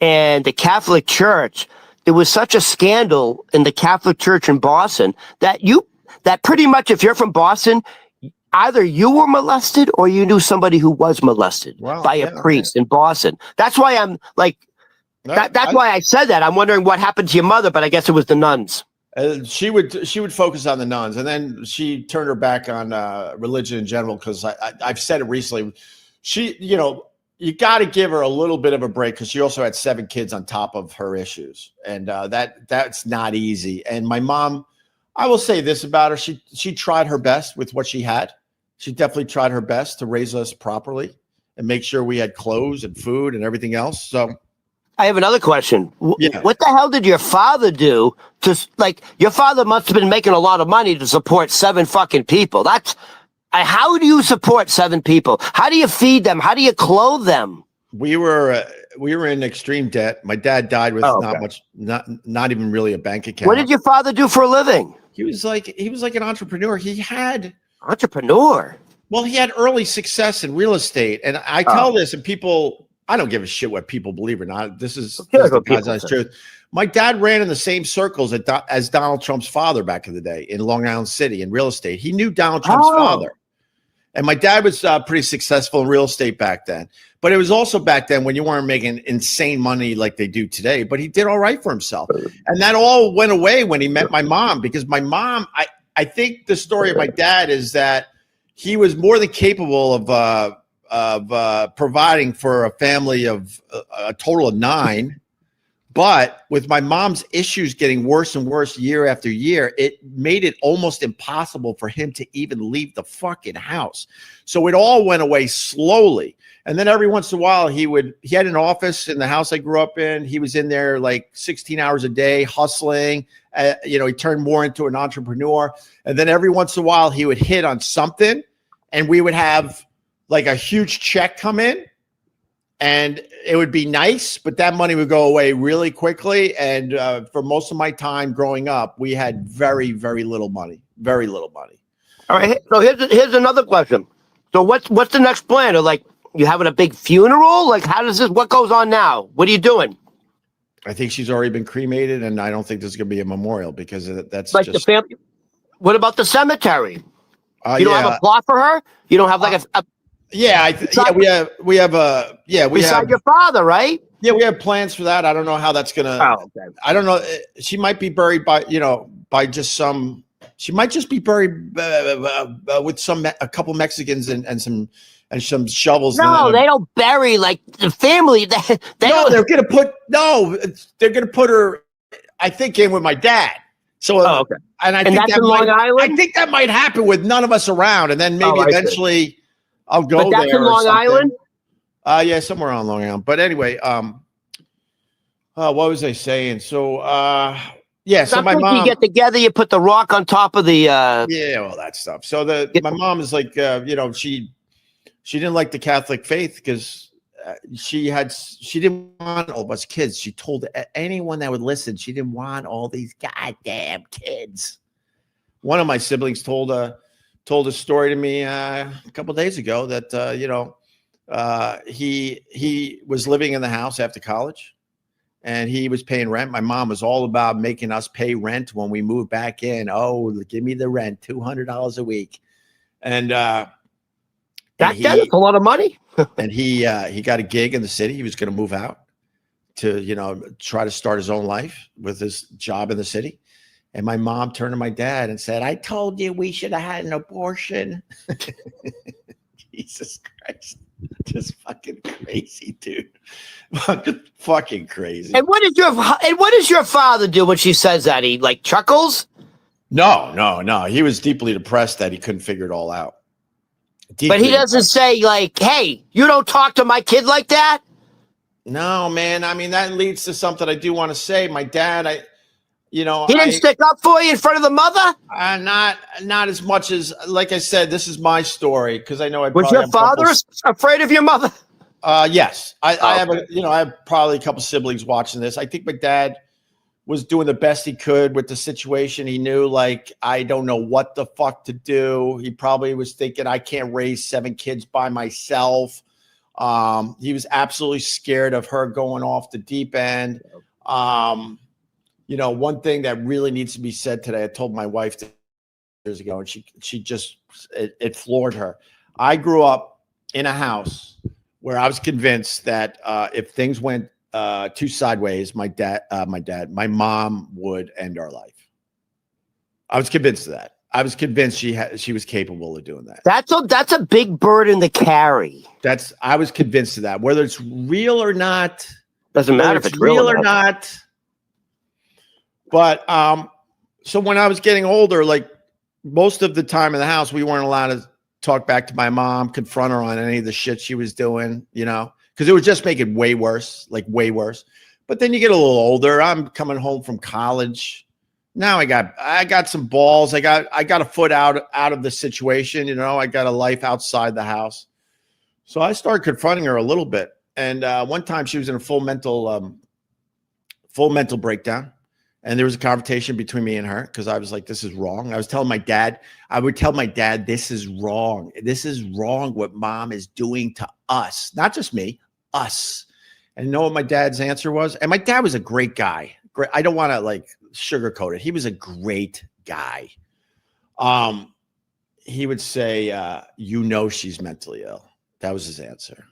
and the Catholic Church, there was such a scandal in the Catholic Church in Boston that pretty much, if you're from Boston, either you were molested or you knew somebody who was molested by a priest in Boston. That's why I'm like, that's why I said that. I'm wondering what happened to your mother, but I guess it was the nuns. She would focus on the nuns, and then she turned her back on religion in general, because I've said it recently. You got to give her a little bit of a break, because she also had 7 kids on top of her issues, and that's not easy. And my mom, I will say this about her: she tried her best with what she had. She definitely tried her best to raise us properly and make sure we had clothes and food and everything else. So. I have another question. Yeah. What the hell did your father do your father must have been making a lot of money to support 7 fucking people. How do you support 7 people? How do you feed them? How do you clothe them? We were in extreme debt. My dad died with not even really a bank account. What did your father do for a living? He was like an entrepreneur. Entrepreneur. Well, he had early success in real estate. And I tell this, and people, I don't give a shit what people believe or not. This is the God's honest truth. My dad ran in the same circles as Donald Trump's father back in the day in Long Island City in real estate. He knew Donald Trump's father. And my dad was pretty successful in real estate back then. But it was also back then when you weren't making insane money like they do today. But he did all right for himself. And that all went away when he met my mom, because my mom, I think the story of my dad is that he was more than capable of providing for a family of a total of 9. But with my mom's issues getting worse and worse year after year, it made it almost impossible for him to even leave the fucking house. So it all went away slowly. And then every once in a while, he had an office in the house I grew up in. He was in there like 16 hours a day, hustling. He turned more into an entrepreneur. And then every once in a while, he would hit on something, and we would have like a huge check come in. And it would be nice, but that money would go away really quickly. And for most of my time growing up, we had very, very little money. Very little money. All right. So here's another question. So what's the next plan? Or like, you having a big funeral? Like, what goes on now? What are you doing? I think she's already been cremated, and I don't think there's going to be a memorial, because that's like just the family. What about the cemetery? You don't have a plot for her? You don't have like a we have your father, right? Yeah, we have plans for that. I don't know how that's gonna. I don't know. She might be buried by just some. She might just be buried with a couple Mexicans and some shovels. No, they don't bury like the family. They're gonna put her, I think, in with my dad. So and I think that's in Long Island. I think that might happen with none of us around, and then maybe eventually. I'll go there. But that's in Long Island? Yeah, somewhere on Long Island. But anyway, what was I saying? So Yeah, so my Sometimes you mom, get together, you put the rock on top of the. yeah, all that stuff. So my mom is like, she didn't like the Catholic faith because she didn't want all of us kids. She told anyone that would listen, she didn't want all these goddamn kids. One of my siblings told a story to me a couple of days ago that he was living in the house after college. And he was paying rent. My mom was all about making us pay rent when we moved back in. Oh, give me the rent, $200 a week. And back then, it's a lot of money. and he got a gig in the city. He was going to move out to, try to start his own life with his job in the city. And my mom turned to my dad and said, "I told you we should have had an abortion." Jesus Christ. Just fucking crazy, dude. Fucking crazy. And what does your father do when she says that? He like chuckles? No. He was deeply depressed that he couldn't figure it all out. But he doesn't say like, "Hey, you don't talk to my kid like that." No, man. I mean, that leads to something I do want to say. My dad, he didn't stick up for you in front of the mother. Not as much as, like I said, this is my story because I know was your father afraid of your mother? Yes, I have probably a couple siblings watching this. I think my dad was doing the best he could with the situation. He knew, like, I don't know what the fuck to do. He probably was thinking, I can't raise 7 kids by myself. He was absolutely scared of her going off the deep end. One thing that really needs to be said today, I told my wife years ago, and she just, it floored her. I grew up in a house where I was convinced that if things went too sideways, my mom would end our life. I was convinced of that. I was convinced she was capable of doing that. That's a big burden to carry. I was convinced of that. Whether it's real or not, doesn't matter if it's real or not. But so when I was getting older, like most of the time in the house, we weren't allowed to talk back to my mom, confront her on any of the shit she was doing, because it would just make it way worse, like way worse. But then you get a little older. I'm coming home from college. Now I got some balls. I got a foot out of the situation. I got a life outside the house. So I started confronting her a little bit. And one time she was in a full mental breakdown. And there was a confrontation between me and her because I was like, this is wrong. I would tell my dad, this is wrong. This is wrong what mom is doing to us. Not just me, us. And you know what my dad's answer was? And my dad was a great guy. Great. I don't want to like sugarcoat it. He was a great guy. He would say, she's mentally ill. That was his answer.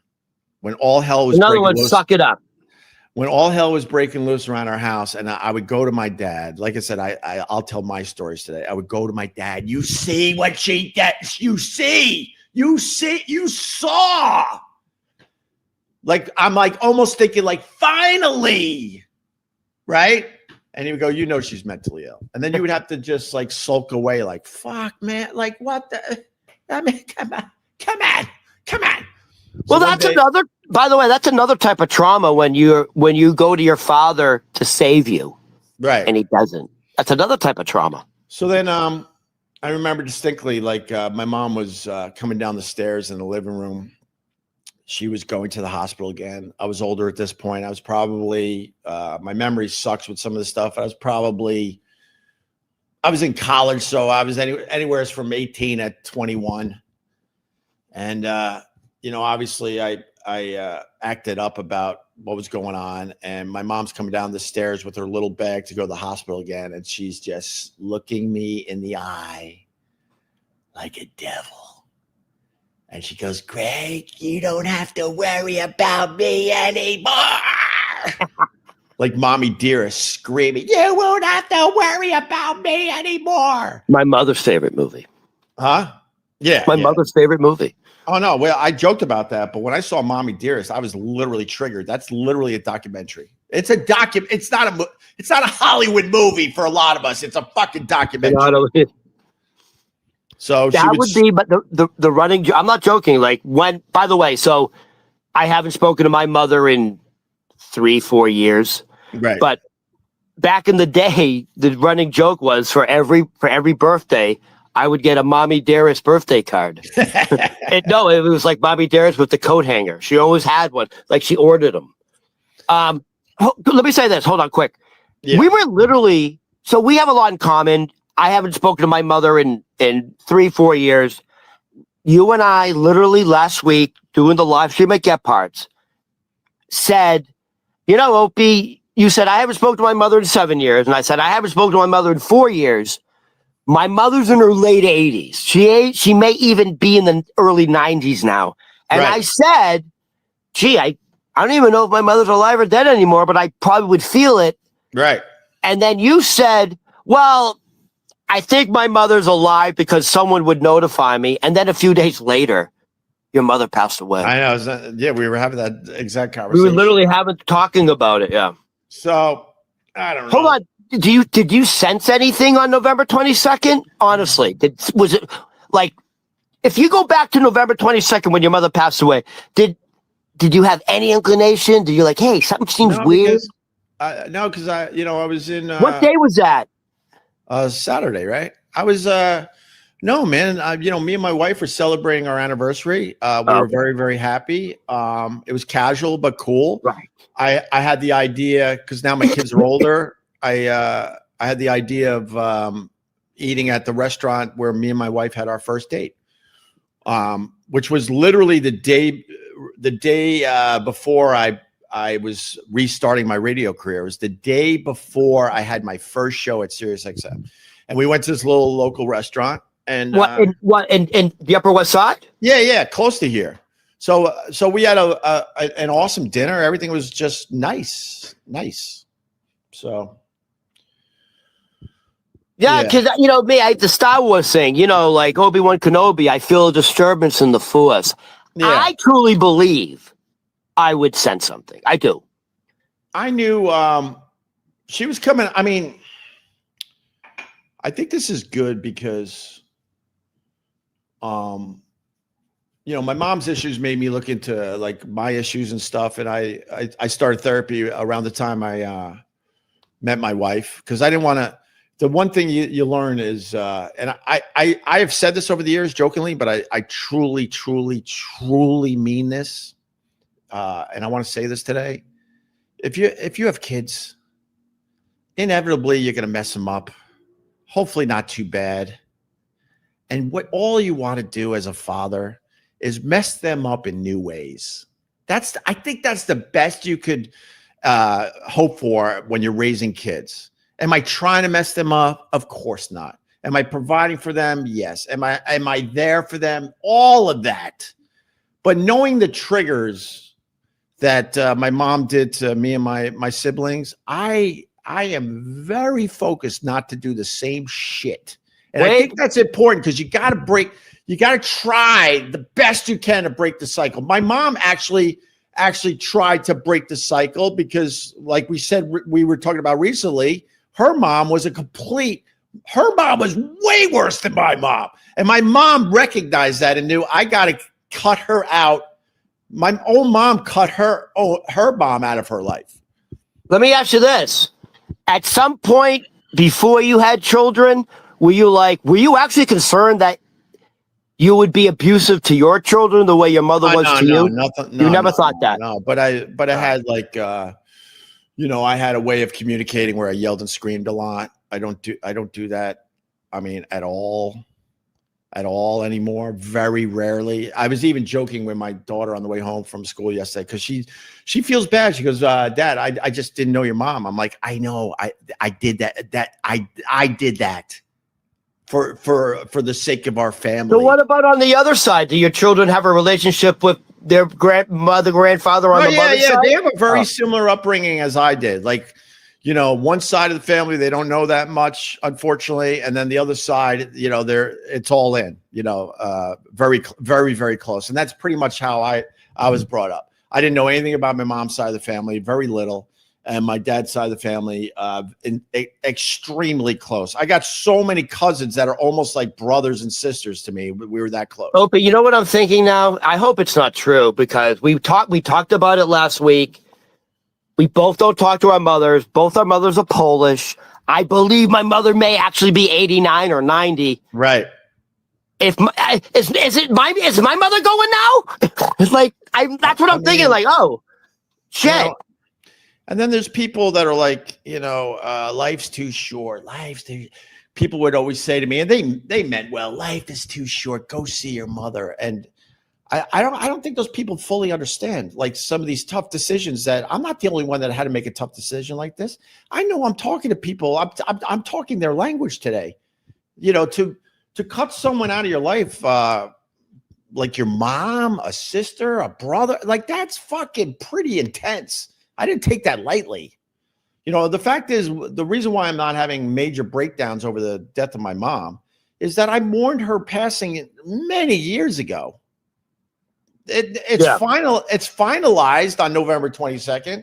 When all hell was another one, suck it up. When all hell was breaking loose around our house, and I would go to my dad. Like I said, I'll tell my stories today. I would go to my dad. You see what she did? You saw. Like, I'm like almost thinking like, finally, right? And he would go, she's mentally ill. And then you would have to just like sulk away like, fuck, man. Like, what the? I mean, come on. Well, by the way, that's another type of trauma when you go to your father to save you. Right. And he doesn't. That's another type of trauma. So then I remember distinctly, like my mom was coming down the stairs in the living room. She was going to the hospital again. I was older at this point. I was probably, my memory sucks with some of the stuff. I was in college. So I was anywhere from 18 at 21. And, obviously I acted up about what was going on. And my mom's coming down the stairs with her little bag to go to the hospital again. And she's just looking me in the eye like a devil. And she goes, Greg, you don't have to worry about me anymore. Like mommy dearest screaming, you won't have to worry about me anymore. My mother's favorite movie. Huh? Yeah. My mother's favorite movie. Oh, no. Well, I joked about that. But when I saw Mommy Dearest, I was literally triggered. That's literally a documentary. It's a document. It's not a Hollywood movie for a lot of us. It's a fucking documentary. So that would be, but the running, I'm not joking. Like by the way, so I haven't spoken to my mother in 3-4 years. Right. But back in the day, the running joke was for every birthday, I would get a Mommy Dearest birthday card. No, it was like Mommy Dearest with the coat hanger. She always had one, like she ordered them. Let me say this. Hold on, quick. Yeah. We were literally, so we have a lot in common. I haven't spoken to my mother in 3-4 years. You and I literally last week doing the live stream at Get Parts said, Opie, you said, I haven't spoken to my mother in 7 years. And I said, I haven't spoken to my mother in 4 years. My mother's in her late 80s. She may even be in the early 90s now. And right. I said, gee, I don't even know if my mother's alive or dead anymore, but I probably would feel it. Right. And then you said, well, I think my mother's alive because someone would notify me. And then a few days later, your mother passed away. I know. Yeah, we were having that exact conversation. We were literally talking about it. Yeah. So I don't know. Hold on. Did you sense anything on November 22nd? Honestly, was it like, if you go back to November 22nd when your mother passed away, did you have any inclination? Did you like, hey, something seems weird? No, because I was in. What day was that? Saturday, right? I was. No, man. Me and my wife were celebrating our anniversary. We were very, very happy. It was casual but cool. Right. I had the idea because now my kids are older. I had the idea of eating at the restaurant where me and my wife had our first date, which was literally the day before I was restarting my radio career. It was the day before I had my first show at SiriusXM, and we went to this little local restaurant. And what in the Upper West Side? Yeah, close to here. So we had an awesome dinner. Everything was just nice. So. Yeah, because me, the Star Wars thing, like Obi-Wan Kenobi, I feel a disturbance in the Force. Yeah. I truly believe I would sense something. I do. I knew she was coming. I mean, I think this is good because, my mom's issues made me look into like my issues and stuff, and I started therapy around the time I met my wife because I didn't want to. The one thing you learn is, and I have said this over the years jokingly, but I truly, truly, truly mean this. And I want to say this today. If you have kids, inevitably you're going to mess them up. Hopefully not too bad. And what all you want to do as a father is mess them up in new ways. I think that's the best you could hope for when you're raising kids. Am I trying to mess them up? Of course not. Am I providing for them? Yes. Am I there for them? All of that. But knowing the triggers that my mom did to me and my siblings, I am very focused not to do the same shit. And I think that's important because you got to try the best you can to break the cycle. My mom actually tried to break the cycle because, like we said, we were talking about recently, her mom was way worse than my mom. And my mom recognized that and knew I got to cut her out. My own mom cut her mom out of her life. Let me ask you this. At some point before you had children, were you actually concerned that you would be abusive to your children the way your mother was to you? You never thought that. No, but I had like, I had a way of communicating where I yelled and screamed a lot. I don't do that. I mean, at all anymore. Very rarely. I was even joking with my daughter on the way home from school yesterday because she feels bad. She goes, Dad, I just didn't know your mom. I'm like, I know, I did that. I did that for the sake of our family. So what about on the other side? Do your children have a relationship with their grandmother, grandfather on the mother's side? They have a very similar upbringing as I did. Like, one side of the family, they don't know that much, unfortunately. And then the other side, it's all in, very, very, very close. And that's pretty much how I was brought up. I didn't know anything about my mom's side of the family, very little. And my dad's side of the family, extremely close. I got so many cousins that are almost like brothers and sisters to me. We were that close. Oh, but you know what I'm thinking now? I hope it's not true because we talked about it last week. We both don't talk to our mothers. Both our mothers are Polish. I believe my mother may actually be 89 or 90. Right. If my, is my mother going now? It's like that's what I'm thinking. Like, oh, shit. You know, and then there's people that are like, life's too short. People would always say to me, and they meant well, life is too short. Go see your mother. And I don't think those people fully understand like some of these tough decisions that I'm not the only one that had to make a tough decision like this. I know I'm talking to people. I'm talking their language today, to cut someone out of your life, like your mom, a sister, a brother, like that's fucking pretty intense. I didn't take that lightly. The fact is, the reason why I'm not having major breakdowns over the death of my mom is that I mourned her passing many years ago. It's finalized on November 22nd,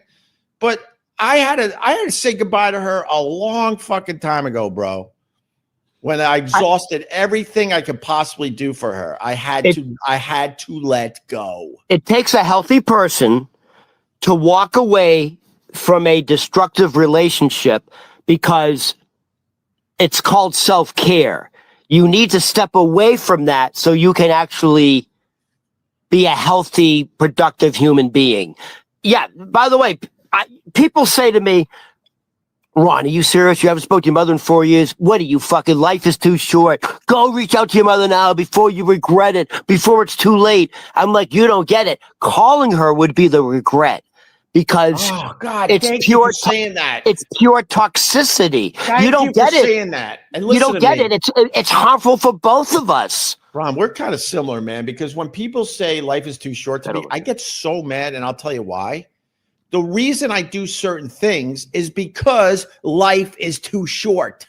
but I had to say goodbye to her a long fucking time ago, bro. When I exhausted everything I could possibly do for her, I had to let go. It takes a healthy person to walk away from a destructive relationship because it's called self-care. You need to step away from that so you can actually be a healthy, productive human being. Yeah, by the way, people say to me, Ron, are you serious? You haven't spoken to your mother in 4 years? What are you fucking? Life is too short. Go reach out to your mother now before you regret it, before it's too late. I'm like, you don't get it. Calling her would be the regret because it's pure saying that. It's pure toxicity. You don't get it. Saying that. And you don't get it. It's harmful for both of us. Ron, we're kind of similar, man, because when people say life is too short to me, I get so mad, and I'll tell you why. The reason I do certain things is because life is too short.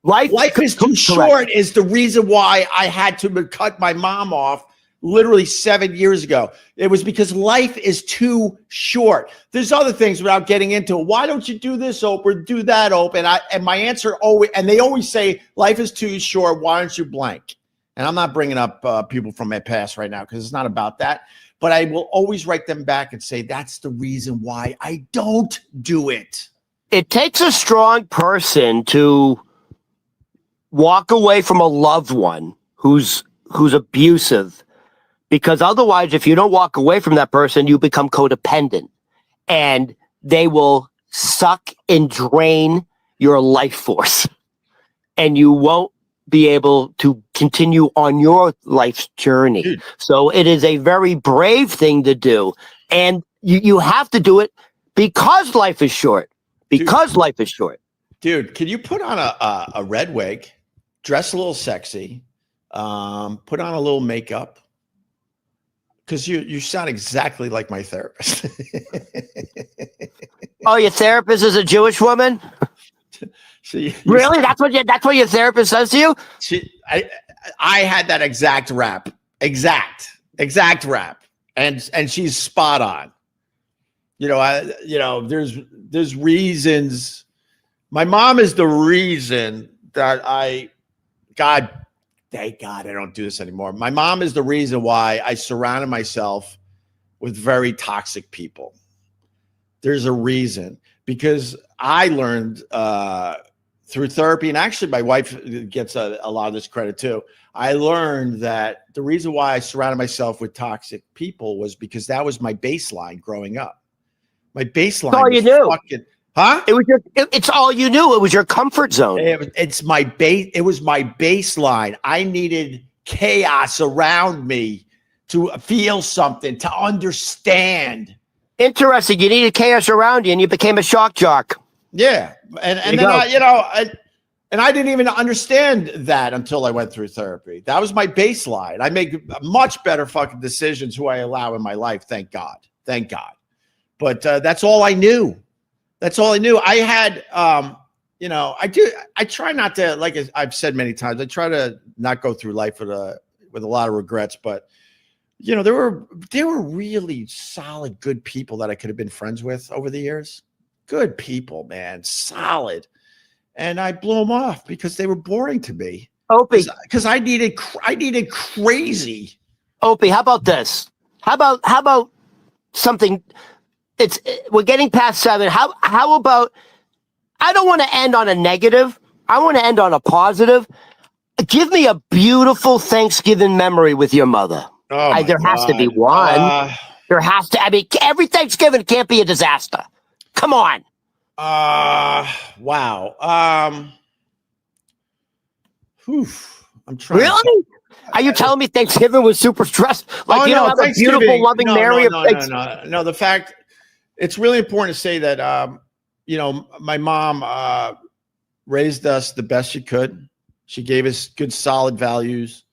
Life is too short is the reason why I had to cut my mom off literally 7 years ago. It was because life is too short. There's other things without getting into it. Why don't you do this, Oprah? Do that, Oprah? And my answer always, and they always say, life is too short. Why aren't you blank? And I'm not bringing up people from my past right now because it's not about that. But I will always write them back and say, that's the reason why I don't do it. It takes a strong person to walk away from a loved one who's abusive, because otherwise, if you don't walk away from that person, you become codependent and they will suck and drain your life force and you won't be able to continue on your life's journey. Dude. So it is a very brave thing to do. And you have to do it because life is short. Life is short. Dude, can you put on a red wig, dress a little sexy, put on a little makeup? Because you sound exactly like my therapist. Oh, your therapist is a Jewish woman? Really? That's what your therapist says to you? I had that exact rap. Exact rap. And she's spot on. There's reasons. My mom is the reason that God, thank God I don't do this anymore. My mom is the reason why I surrounded myself with very toxic people. There's a reason, because I learned through therapy, and actually my wife gets a lot of this credit too. I learned that the reason why I surrounded myself with toxic people was because that was my baseline growing up. My baseline. That's all you knew. Huh? It's all you knew. It was your comfort zone. It was my baseline. I needed chaos around me to feel something, to understand. Interesting. You needed chaos around you, and you became a shock jock. Yeah, and then I didn't even understand that until I went through therapy. That was my baseline. I make much better fucking decisions who I allow in my life. Thank God. But that's all I knew. I had, I try not to, like I've said many times, I try to not go through life with a lot of regrets, but there were really solid, good people that I could have been friends with over the years. Good people, man, solid. And I blew them off because they were boring to me. Opie, because I needed crazy. Opie, how about this? How about something we're getting past 7. How about, I don't want to end on a negative. I want to end on a positive. Give me a beautiful Thanksgiving memory with your mother. Oh There has to be one. There has to. I mean, every Thanksgiving can't be a disaster. Come on. Wow. I'm trying. Really? Are you telling me Thanksgiving was super stressed? Like you don't have a beautiful, loving Mary? No. The fact, it's really important to say that, my mom raised us the best she could. She gave us good, solid values.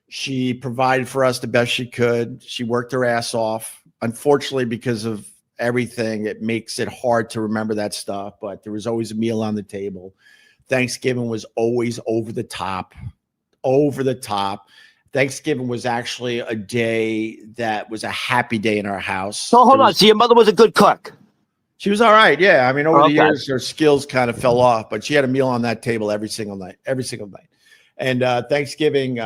She provided for us the best she could. She worked her ass off. Unfortunately, because of everything, it makes it hard to remember that stuff, but there was always a meal on the table. Thanksgiving was always over the top. Thanksgiving was actually a day that was a happy day in our house. So hold on. So your mother was a good cook? She was all right. Yeah. I mean, over the years, her skills kind of fell off, but she had a meal on that table every single night. And Thanksgiving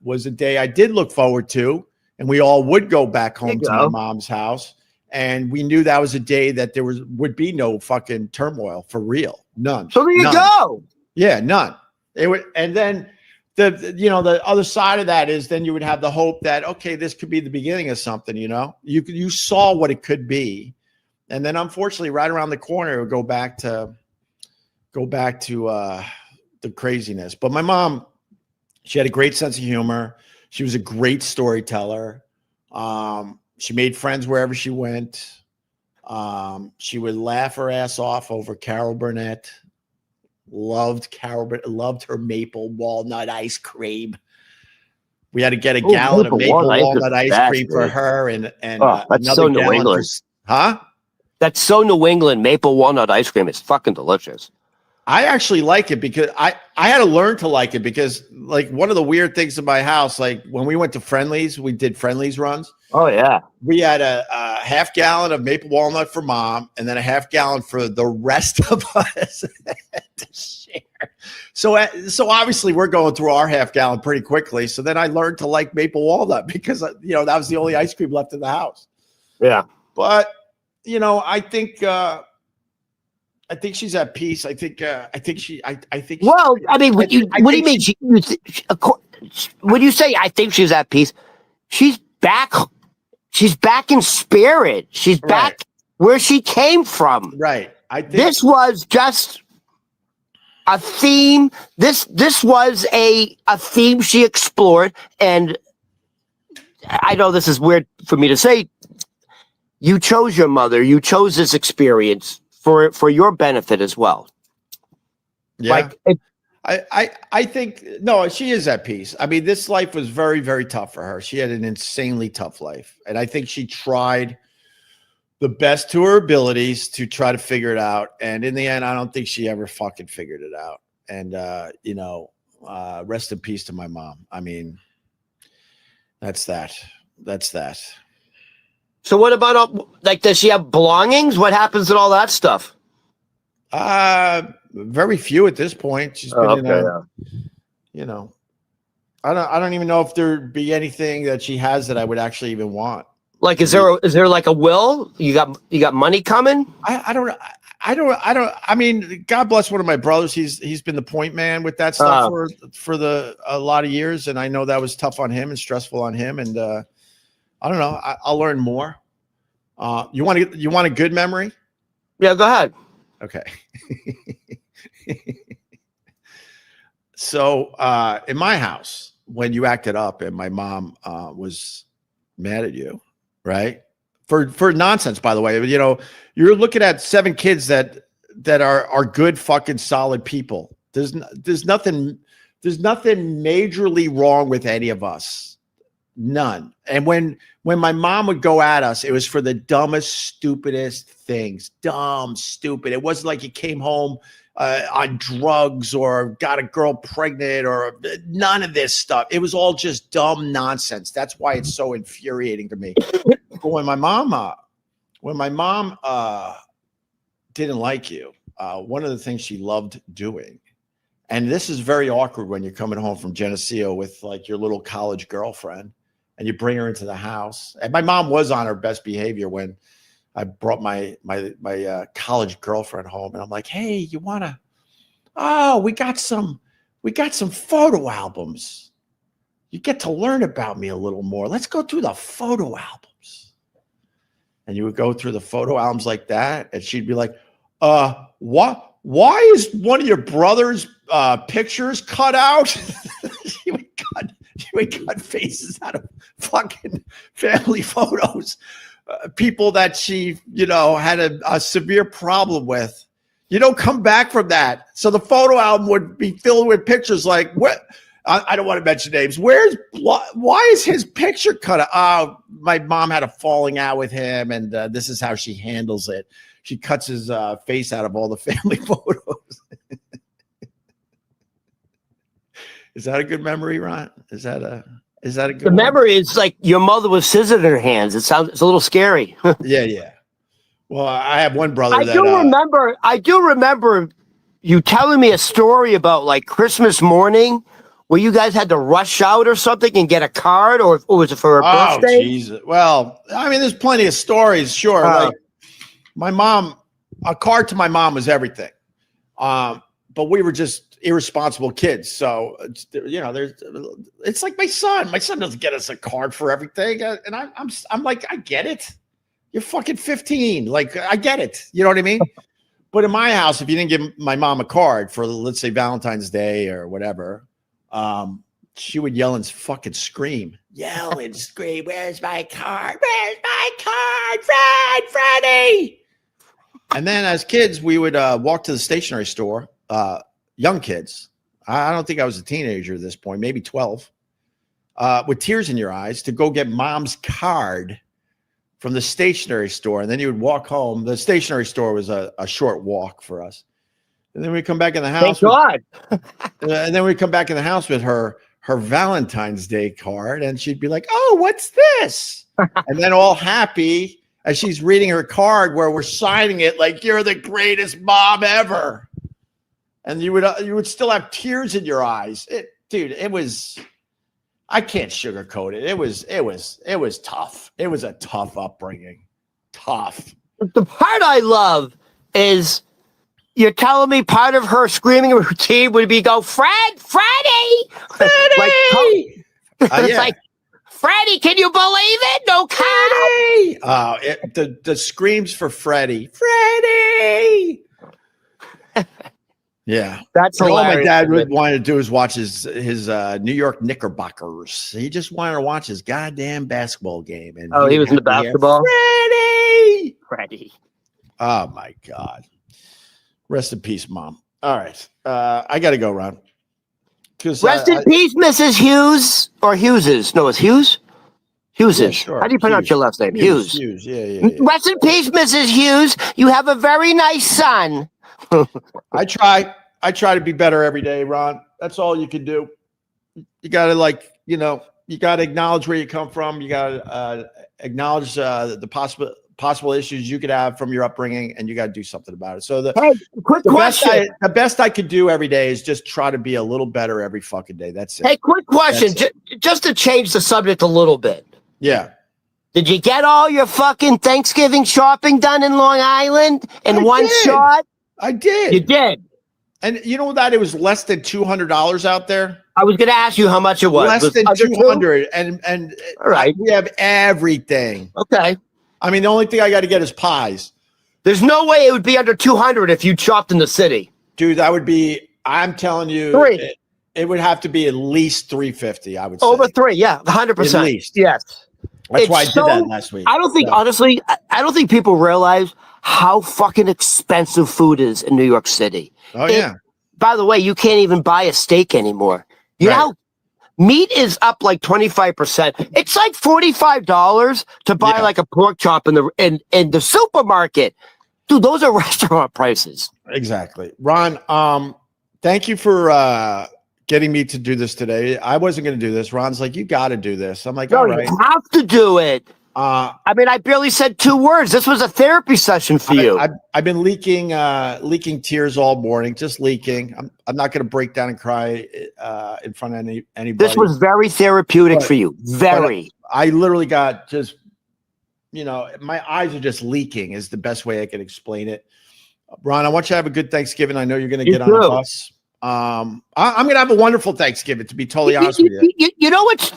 was a day I did look forward to, and we all would go back home to my mom's house. And we knew that was a day that there would be no fucking turmoil for real. None. So there you go. Yeah, none. And then the other side of that is then you would have the hope that, okay, this could be the beginning of something, you saw what it could be. And then unfortunately right around the corner, it would go back to the craziness. But my mom, she had a great sense of humor. She was a great storyteller. She made friends wherever she went. She would laugh her ass off over Carol Burnett. Loved her maple walnut ice cream. We had to get a gallon of maple walnut ice cream for her, and that's so New England. That's so New England. Maple walnut ice cream is fucking delicious. I actually like it because I had to learn to like it because, like, one of the weird things in my house, like when we went to Friendly's, we did Friendly's runs. Oh yeah. We had a half gallon of maple walnut for mom, and then a half gallon for the rest of us to share. So obviously we're going through our half gallon pretty quickly. So then I learned to like maple walnut because that was the only ice cream left in the house. Yeah. But I think she's at peace. I think. Well, I mean, what do you mean? When you say I think she's at peace, she's back. She's back in spirit. She's back where she came from. Right. I think this was just a theme. This was a theme she explored, and I know this is weird for me to say. You chose your mother. You chose this experience for your benefit as well. Yeah. I think, no, she is at peace. I mean, this life was very, very tough for her. She had an insanely tough life. And I think she tried the best to her abilities to try to figure it out. And in the end, I don't think she ever fucking figured it out. And, rest in peace to my mom. I mean, that's that. So what about, does she have belongings? What happens to all that stuff? Very few at this point. She's been I don't even know if there'd be anything that she has that I would actually even want. Like, is there like a will? You got money coming? I mean, God bless one of my brothers. He's been the point man with that stuff for a lot of years. And I know that was tough on him and stressful on him. And, I don't know. I'll learn more. You want a good memory? Yeah, go ahead. Okay. So in my house, when you acted up and my mom was mad at you, right? For nonsense, by the way. You're looking at 7 kids that are good fucking solid people. There's nothing majorly wrong with any of us. None. And when my mom would go at us, it was for the dumbest, stupidest things. Dumb, stupid. It wasn't like you came home on drugs or got a girl pregnant or none of this stuff. It was all just dumb nonsense. That's why it's so infuriating to me. But when my mom didn't like you, one of the things she loved doing, and this is very awkward when you're coming home from Geneseo with like your little college girlfriend and you bring her into the house. And my mom was on her best behavior when I brought my college girlfriend home, and I'm like, hey, you wanna? Oh, we got some photo albums. You get to learn about me a little more. Let's go through the photo albums. And you would go through the photo albums like that, and she'd be like, what? Why is one of your brother's pictures cut out? she would cut faces out of fucking family photos. People that she, had a severe problem with. You don't come back from that. So the photo album would be filled with pictures like, what? I don't want to mention names. Why is his picture cut out? Oh, my mom had a falling out with him, and this is how she handles it. She cuts his face out of all the family photos. Is that a good memory, Ron? Is that a good The memory is like your mother with scissors in her hands. It's a little scary. Yeah. Well, I have one brother I do remember you telling me a story about like Christmas morning where you guys had to rush out or something and get a card, or was it for her birthday? Oh, Jesus. Well, I mean, there's plenty of stories, sure. Like my mom, a card to my mom was everything. But we were just irresponsible kids. So, it's like my son. My son doesn't get us a card for everything. And I'm like, I get it. You're fucking 15. Like, I get it. You know what I mean? But in my house, if you didn't give my mom a card for, let's say, Valentine's Day or whatever, she would yell and fucking scream. Yell and scream, where's my card? Where's my card? Freddie! And then as kids, we would walk to the stationery store, young kids. I don't think I was a teenager at this point, maybe 12, with tears in your eyes to go get mom's card from the stationery store. And then you would walk home. The stationery store was a short walk for us. And then we come back in the house. Thank God. And then we come back in the house with her Valentine's Day card. And she'd be like, oh, what's this? And then all happy as she's reading her card where we're signing it like you're the greatest mom ever. And you would still have tears in your eyes. It was, I can't sugarcoat it. It was tough. It was a tough upbringing. Tough. The part I love is you're telling me part of her screaming routine would be go, Freddie! It's like, Freddie, can you believe it? No cow. The screams for Freddie. Freddie! Yeah. That's all hilarious. My dad would want to do is watch his New York Knickerbockers. He just wanted to watch his goddamn basketball game. And he was in the basketball? Freddie! Oh, my God. Rest in peace, Mom. All right. I got to go, Ron. Rest in peace, Mrs. Hughes. Or Hugheses. No, it's Hughes? Hugheses. Yeah, sure. How do you pronounce your last name? Hughes. Yeah. Rest in peace, Mrs. Hughes. You have a very nice son. I try to be better every day, Ron. That's all you can do. You got to you got to acknowledge where you come from. You got to acknowledge the possible issues you could have from your upbringing, and you got to do something about it. So the best I could do every day is just try to be a little better every fucking day. That's it. Hey, quick question, just to change the subject a little bit. Yeah. Did you get all your fucking Thanksgiving shopping done in Long Island in one shot? I did. You did. And you know that it was less than $200 out there? I was going to ask you how much it was. Less than 200. And all right. We have everything. Okay. I mean, the only thing I got to get is pies. There's no way it would be under 200 if you chopped in the city. Dude, that would be, I'm telling you, it would have to be at least 350, I would say. Over 3, yeah, 100%. At least. Yes. That's why I did that last week. I don't think, honestly, I don't think people realize how fucking expensive food is in New York City. Oh, yeah. By the way, you can't even buy a steak anymore. You know, meat is up like 25%. It's like $45 to buy like a pork chop in the supermarket. Dude, those are restaurant prices. Exactly. Ron, thank you for getting me to do this today. I wasn't going to do this. Ron's like, you got to do this. I'm like, all right. You have to do it. I mean, I barely said 2 words. This was a therapy session for you. I've been leaking tears all morning, just leaking. I'm not going to break down and cry in front of anybody. This was very therapeutic for you. Very. I literally got just, my eyes are just leaking is the best way I can explain it. Ron, I want you to have a good Thanksgiving. I know you're going to get on a bus. I'm going to have a wonderful Thanksgiving, to be totally honest with you. You know what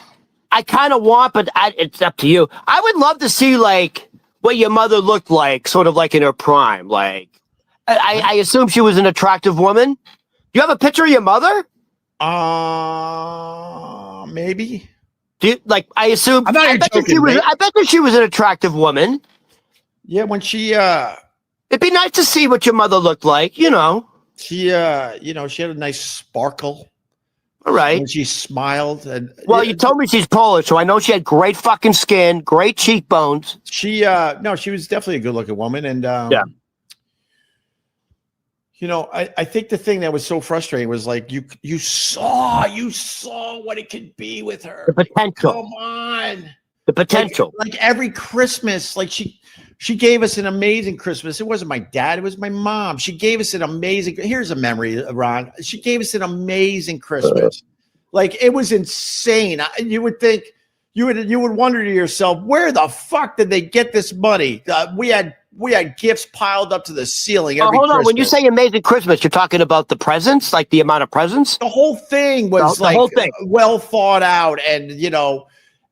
I kind of want, but it's up to you. I would love to see like what your mother looked like, sort of like in her prime. Like, I assume she was an attractive woman. Do you have a picture of your mother? Maybe. I assume. I'm not even joking. I bet that she was an attractive woman. Yeah, when she. It'd be nice to see what your mother looked like. She she had a nice sparkle. All right. When she smiled. You told me she's Polish, so I know she had great fucking skin, great cheekbones. She was definitely a good-looking woman, and I think the thing that was so frustrating was like you saw what it could be with her. The potential. Come on. The potential. Like every Christmas, like she gave us an amazing Christmas. It wasn't my dad, it was my mom. She gave us an amazing. Here's a memory, Ron. She gave us an amazing Christmas. Like it was insane. You would think you would wonder to yourself, where the fuck did they get this money? We had gifts piled up to the ceiling. Hold on. When you say amazing Christmas, you're talking about the presents, like the amount of presents? The whole thing was well thought out, and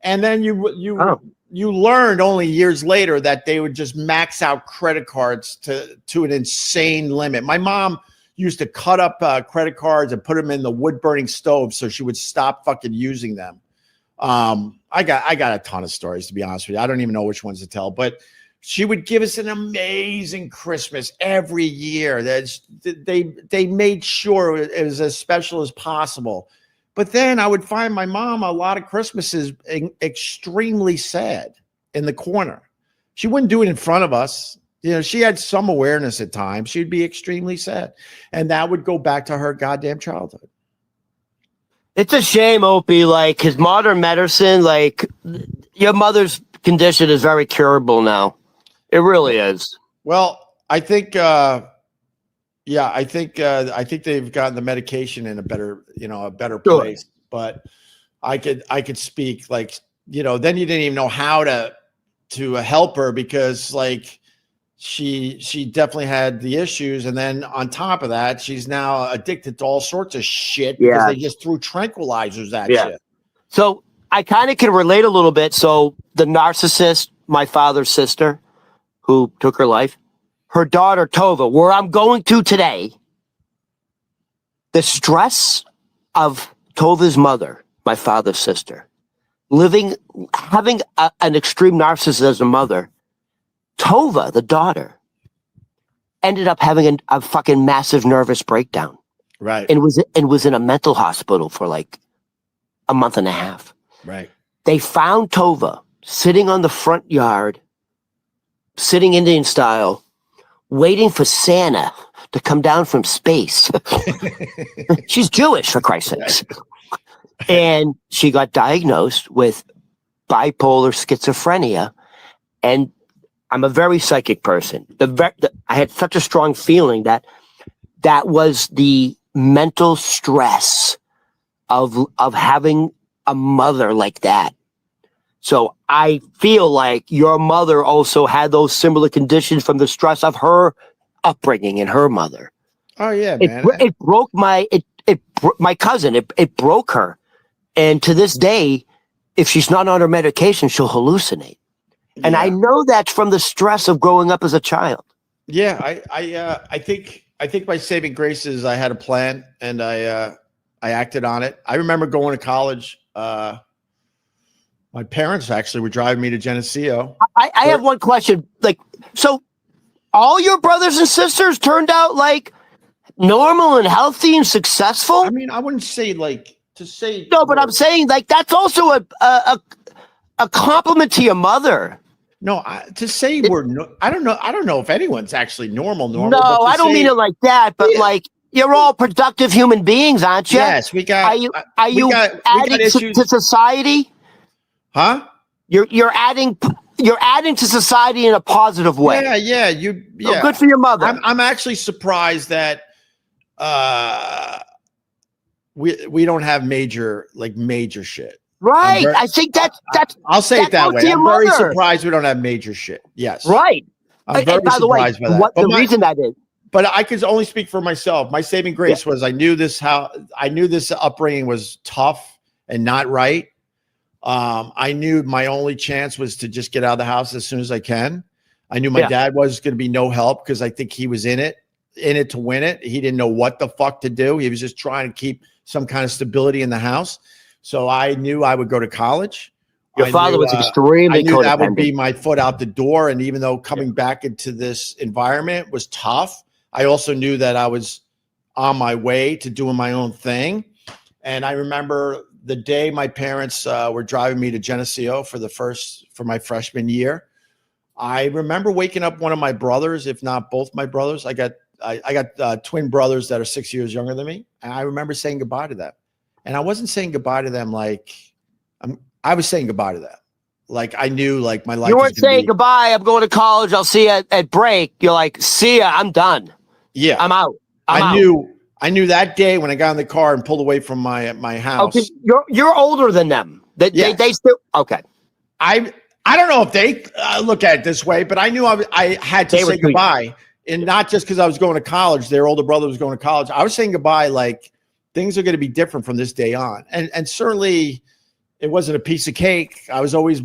and then you learned only years later that they would just max out credit cards to an insane limit. My mom used to cut up credit cards and put them in the wood burning stove so she would stop fucking using them. I got a ton of stories, to be honest with you. I don't even know which ones to tell, but she would give us an amazing Christmas every year. They made sure it was as special as possible. But then I would find my mom a lot of Christmases extremely sad in the corner. She wouldn't do it in front of us. She had some awareness at times. She'd be extremely sad. And that would go back to her goddamn childhood. It's a shame, Opie. Like, his modern medicine, like, your mother's condition is very curable now. It really is. Well, I think I think they've gotten the medication in a better place. Sure. But I could speak like, then you didn't even know how to help her, because like she definitely had the issues, and then on top of that, she's now addicted to all sorts of shit because they just threw tranquilizers at shit. So I kind of can relate a little bit. So the narcissist, my father's sister, who took her life, her daughter Tova, where I'm going to today, the stress of Tova's mother, my father's sister, having an extreme narcissism mother, Tova, the daughter, ended up having a fucking massive nervous breakdown. Right. And was in a mental hospital for like a month and a half. Right. They found Tova sitting on the front yard, sitting Indian style, waiting for Santa to come down from space. She's Jewish, for Christ's sakes. And she got diagnosed with bipolar schizophrenia. And I'm a very psychic person. I had such a strong feeling that was the mental stress of having a mother like that. So I feel like your mother also had those similar conditions from the stress of her upbringing and her mother. Oh yeah, man. It broke my cousin. It broke her. And to this day, if she's not on her medication, she'll hallucinate. And I know that's from the stress of growing up as a child. Yeah, I think my saving grace is I had a plan, and I acted on it. I remember going to college. My parents actually were driving me to Geneseo. I have one question. Like, so all your brothers and sisters turned out like normal and healthy and successful? I mean, I wouldn't say like to say. No, but I'm saying like that's also a compliment to your mother. No, to say I don't know if anyone's actually normal. No, I don't mean it like that, but like you're all productive human beings, aren't you? Yes, we got. Are you adding to society? Huh? You're adding to society in a positive way. Yeah. So good for your mother. I'm actually surprised that we don't have major shit. Right. I think that's I'll say it that way. I'm very surprised we don't have major shit. Yes. Right. I'm very surprised by that. What the reason that is. But I could only speak for myself. My saving grace was I knew this upbringing was tough and not right. I knew my only chance was to just get out of the house as soon as I can. I knew my dad was going to be no help because I think he was in it to win it. He didn't know what the fuck to do. He was just trying to keep some kind of stability in the house. So I knew I would go to college. Your father was extremely codependent. I knew that would be my foot out the door. And even though coming back into this environment was tough, I also knew that I was on my way to doing my own thing. And I remember the day my parents were driving me to Geneseo for my freshman year. I remember waking up one of my brothers, if not both my brothers. I got twin brothers that are 6 years younger than me. And I remember saying goodbye to them. And I wasn't saying goodbye to them like I was saying goodbye to them. Like I knew like my life. You weren't saying goodbye. I'm going to college. I'll see you at break. You're like, see ya. I'm done. Yeah. I'm out. I knew that day when I got in the car and pulled away from my house. Okay, you're older than them. They still okay. I don't know if they look at it this way, but I knew I had to say goodbye. And not just because I was going to college. Their older brother was going to college. I was saying goodbye like things are going to be different from this day on. And certainly it wasn't a piece of cake. I was always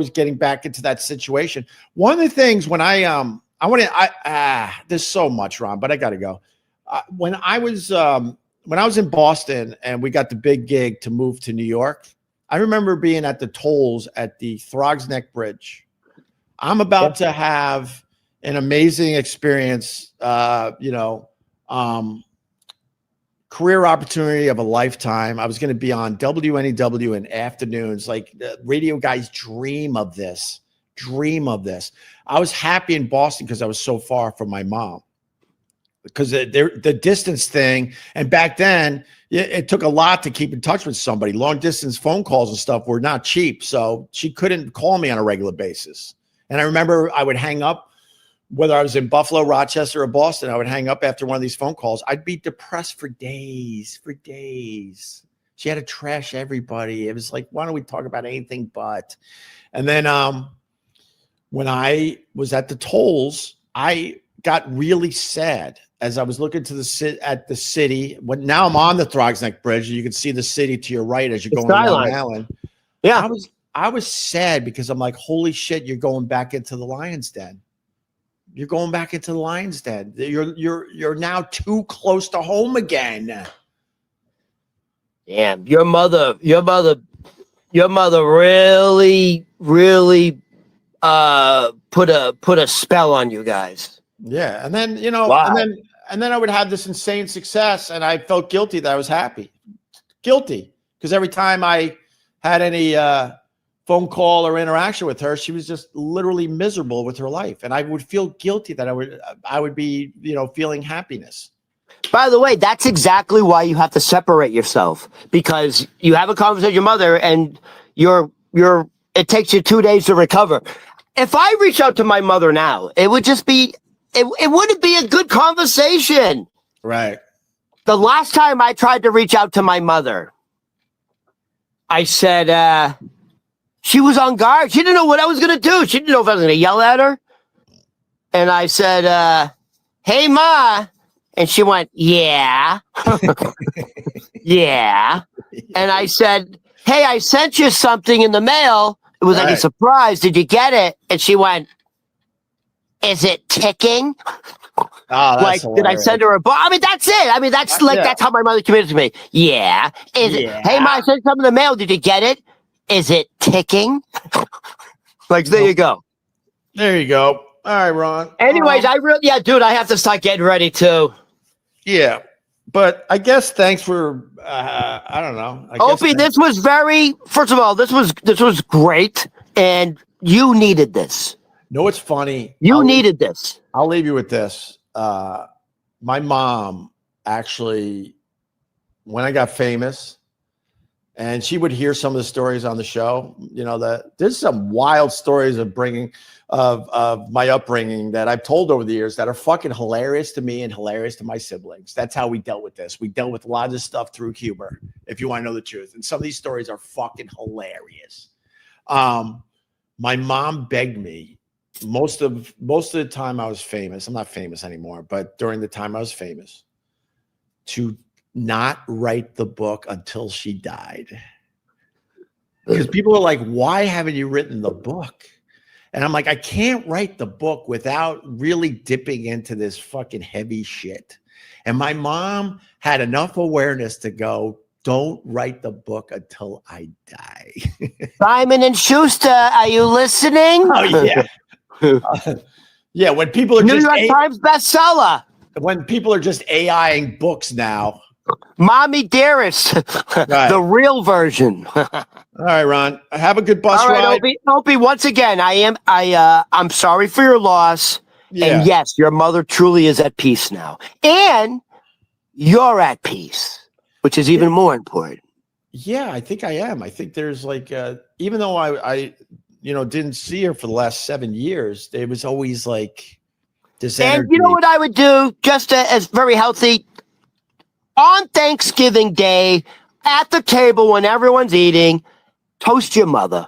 getting back into that situation. One of the things when there's so much, Ron, but I got to go. When I was in Boston and we got the big gig to move to New York, I remember being at the tolls at the Throgs Neck Bridge. I'm about to have an amazing experience, career opportunity of a lifetime. I was going to be on WNEW in afternoons. Like the radio guys dream of this. I was happy in Boston because I was so far from my mom. Because the distance thing, and back then it took a lot to keep in touch with somebody. Long distance phone calls and stuff were not cheap, so she couldn't call me on a regular basis. And I remember I would hang up, whether I was in Buffalo, Rochester, or Boston. I would hang up after one of these phone calls. I'd be depressed for days. She had to trash everybody. It was like, why don't we talk about anything but? And then when I was at the tolls, I got really sad as I was looking to the city. Now I'm on the Throgs Neck Bridge. You can see the city to your right as you're going to Long Island. Yeah, I was sad because I'm like, holy shit, you're going back into the Lion's Den. You're going back into the Lion's Den. You're now too close to home again. Damn, your mother really put a spell on you guys. Yeah, and then wow. and then I would have this insane success, and I felt guilty that I was happy. Guilty because every time I had any phone call or interaction with her, she was just literally miserable with her life, and I would feel guilty that I would be feeling happiness. By the way, that's exactly why you have to separate yourself, because you have a conversation with your mother, and it takes you 2 days to recover. If I reach out to my mother now, it would just be. It wouldn't be a good conversation. Right. The last time I tried to reach out to my mother, I said, she was on guard. She didn't know what I was going to do. She didn't know if I was going to yell at her. And I said, hey, Ma. And she went, yeah. Yeah. And I said, hey, I sent you something in the mail. It was like a surprise. Did you get it? And she went, is it ticking? Oh, that's like, hilarious. did I send her a book? I mean, that's it. I mean, that's how my mother committed to me. Yeah. Is it? Hey, Ma, I sent something in the mail. Did you get it? Is it ticking? Like, there you go. There you go. All right, Ron. Anyways, dude, I have to start getting ready too. Yeah. But I guess thanks for, I don't know. Opie, this was first of all, this was great. And you needed this. No, it's funny. You needed this. I'll leave you with this. My mom actually, when I got famous, And she would hear some of the stories on the show. You know, there's some wild stories of my upbringing that I've told over the years that are fucking hilarious to me and hilarious to my siblings. That's how we dealt with this. We dealt with a lot of this stuff through humor, if you want to know the truth. And some of these stories are fucking hilarious. My mom begged me most of the time I was famous. I'm not famous anymore, but during the time I was famous, to not write the book until she died. Because people are like, why haven't you written the book? And I'm like, I can't write the book without really dipping into this fucking heavy shit. And my mom had enough awareness to go, don't write the book until I die. Simon and Schuster, are you listening? Oh, yeah. Yeah, when people are New York Times bestseller. When people are just AIing books now. Mommy Dearest, right. The real version. All right, Ron. Have a good bus ride. Opie, once again, I'm sorry for your loss. Yeah. And yes, your mother truly is at peace now. And you're at peace, which is even more important. Yeah, I think I am. I think there's like, even though I didn't see her for the last 7 years, there was always like this energy. And you know what I would do, just as very healthy, on Thanksgiving Day, at the table when everyone's eating, toast your mother.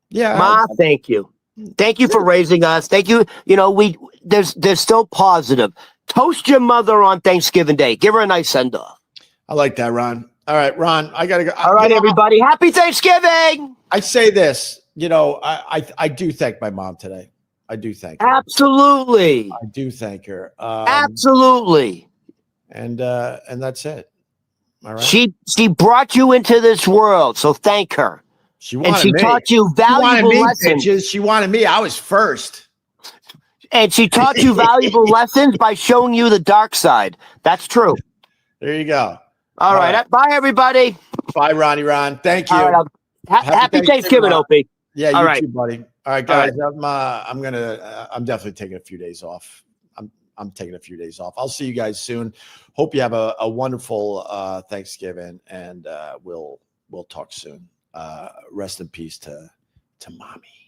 Yeah. Ma, thank you. Thank you for raising us. Thank you. You know, there's still positive. Toast your mother on Thanksgiving Day. Give her a nice send-off. I like that, Ron. All right, Ron, I got to go. All right, everybody. Happy Thanksgiving. I say this, I do thank my mom today. I do thank her. Absolutely. I do thank her. Absolutely. And that's it. All right. She brought you into this world, so thank her. She taught you valuable lessons. Bitches. She wanted me. I was first. And she taught you valuable lessons by showing you the dark side. That's true. There you go. All right. Bye, everybody. Bye, Ron. Thank you. Right, happy Thanksgiving, Opie. Yeah, you too, buddy. All right, guys. I'm definitely taking a few days off. I'm taking a few days off. I'll see you guys soon. Hope you have a wonderful Thanksgiving, and we'll talk soon. Rest in peace to mommy.